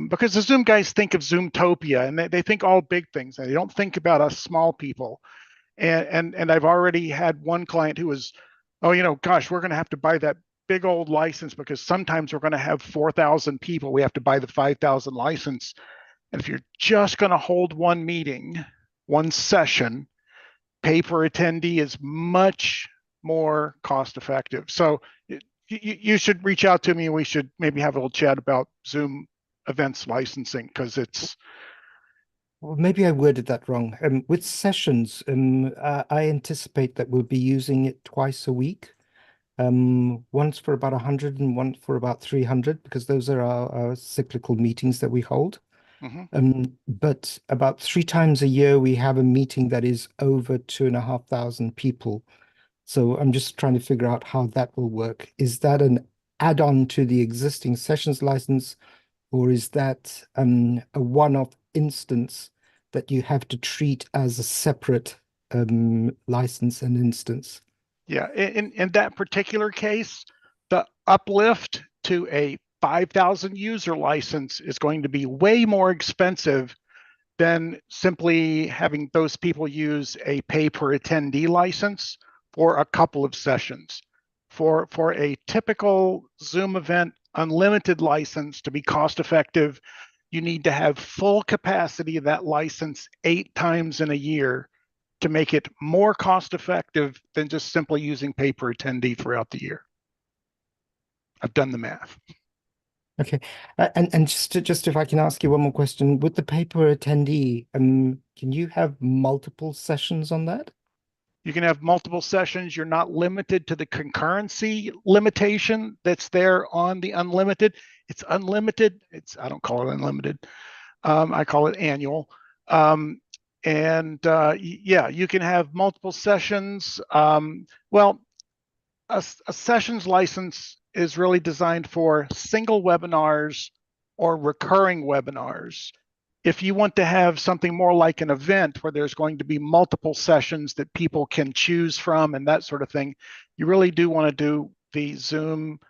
Because the Zoom guys think of Zoomtopia, and they think all big things, and they don't think about us small people. And I've already had one client who was oh, gosh, we're going to have to buy that big old license because sometimes we're going to have 4,000 people. We have to buy the 5,000 license. And if you're just going to hold one meeting, one session, pay per attendee is much more cost effective. So you should reach out to me and we should maybe have a little chat about Zoom events licensing because it's.
Well, maybe I worded that wrong. With sessions, I anticipate that we'll be using it twice a week. Once for about 100 and once for about 300, because those are our cyclical meetings that we hold. But about 3 times a year, we have a meeting that is over 2,500 people. So I'm just trying to figure out how that will work. Is that an add-on to the existing sessions license, or is that a one-off instance that you have to treat as a separate license and instance?
Yeah, in that particular case, the uplift to a 5,000 user license is going to be way more expensive than simply having those people use a pay per attendee license for a couple of sessions. For a typical Zoom event unlimited license to be cost effective, you need to have full capacity of that license 8 times in a year to make it more cost effective than just simply using pay per attendee throughout the year. I've done the math.
Okay, and just if I can ask you one more question, with the pay per attendee, can you have multiple sessions on that?
You can have multiple sessions. You're not limited to the concurrency limitation that's there on the unlimited. It's unlimited. I don't call it unlimited. I call it annual. Yeah, you can have multiple sessions. Well, a sessions license is really designed for single webinars or recurring webinars. If you want to have something more like an event where there's going to be multiple sessions that people can choose from and that sort of thing, you really do want to do the Zoom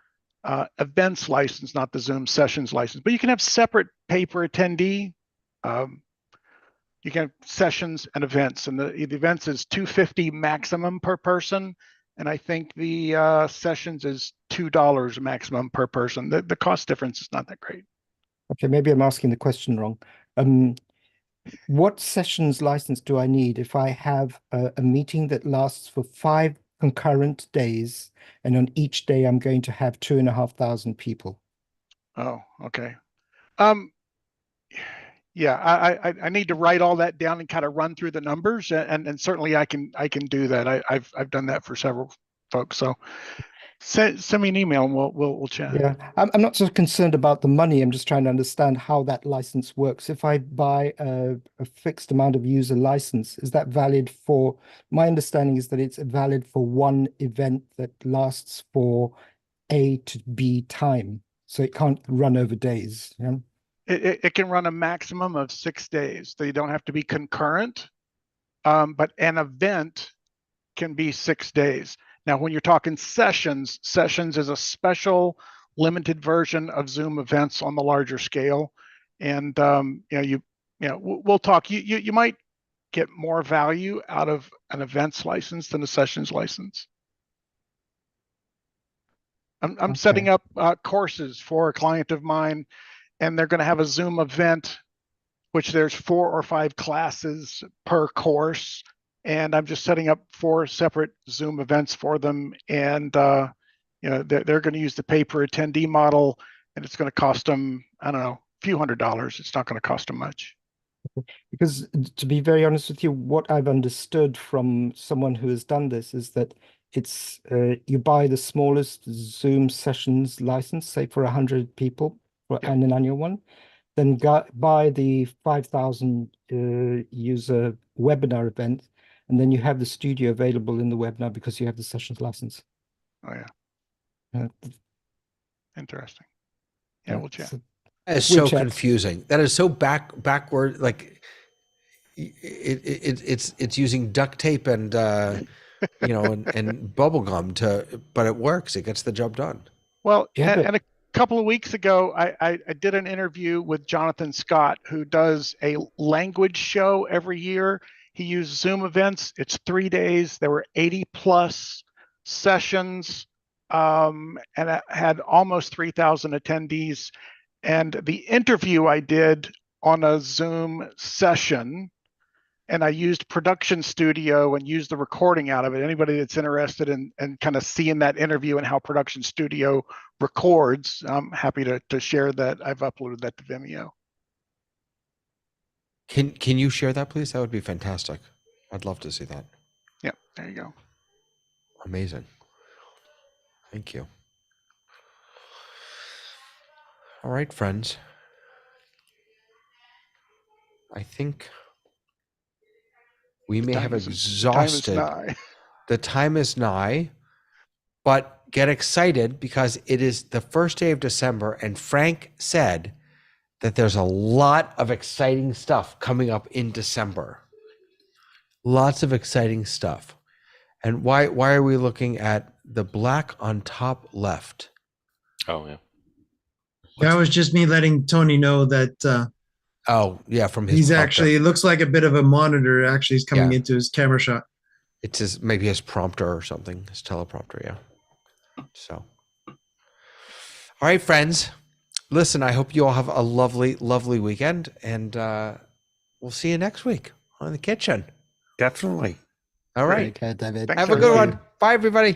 events license, not the Zoom sessions license. But you can have separate pay per attendee. You can have sessions and events, and the events is $250 maximum per person. And I think the sessions is $2 maximum per person. The cost difference is not that great.
Okay, maybe I'm asking the question wrong. What sessions license do I need if I have a meeting that lasts for 5 concurrent days, and on each day I'm going to have 2,500 people?
Oh, okay. Yeah, I need to write all that down and kind of run through the numbers, and certainly I can do that. I've done that for several folks. So send me an email and we'll chat.
Yeah, I'm not so concerned about the money. I'm just trying to understand how that license works. If I buy a fixed amount of user license, is that valid for, my understanding is that it's valid for one event that lasts for A to B time. So it can't run over days. Yeah?
It can run a maximum of 6 days. They don't have to be concurrent, but an event can be 6 days. Now, when you're talking sessions is a special limited version of Zoom events on the larger scale. And we'll talk. You might get more value out of an events license than a sessions license. I'm setting up courses for a client of mine, and they're going to have a Zoom event, which there's 4 or 5 classes per course. And I'm just setting up 4 separate Zoom events for them. And, they're going to use the pay per attendee model, and it's going to cost them, I don't know, a few $100s. It's not going to cost them much.
Because to be very honest with you, what I've understood from someone who has done this is that it's you buy the smallest Zoom sessions license, say for 100 people and an annual one, then buy the 5,000 user webinar event, and then you have the studio available in the webinar because you have the sessions license.
Oh yeah. Interesting.
Yeah,
we'll chat.
That is so confusing. That is so backward. Like it's using duct tape and and bubble gum but it works. It gets the job done.
Well, and a couple of weeks ago, I did an interview with Jonathan Scott, who does a language show every year. He used Zoom events. It's 3 days. There were 80 plus sessions, and it had almost 3,000 attendees. And the interview I did on a Zoom session, and I used Production Studio and used the recording out of it. Anybody that's interested in kind of seeing that interview and how Production Studio records, I'm happy to share that. I've uploaded that to Vimeo.
Can you share that, please? That would be fantastic. I'd love to see that.
Yep, there you go.
Amazing. Thank you. All right, friends. I think we may have exhausted. The time is nigh, but get excited because it is the first day of December, and Frank said that there's a lot of exciting stuff coming up in December. Lots of exciting stuff. And why are we looking at the black on top left?
Oh, yeah.
That was just me letting Tony know that
Oh, yeah, from his
he's
prompter.
actually, it looks like a bit of a monitor actually is coming
Yeah.
into his camera shot.
It's his, maybe his prompter or something, his teleprompter, yeah. So, all right, friends. Listen, I hope you all have a lovely, lovely weekend, and we'll see you next week on The Kitchen.
Definitely.
All right.
Take care, David.
Thanks,
Have a good
everybody.
one. Bye, everybody.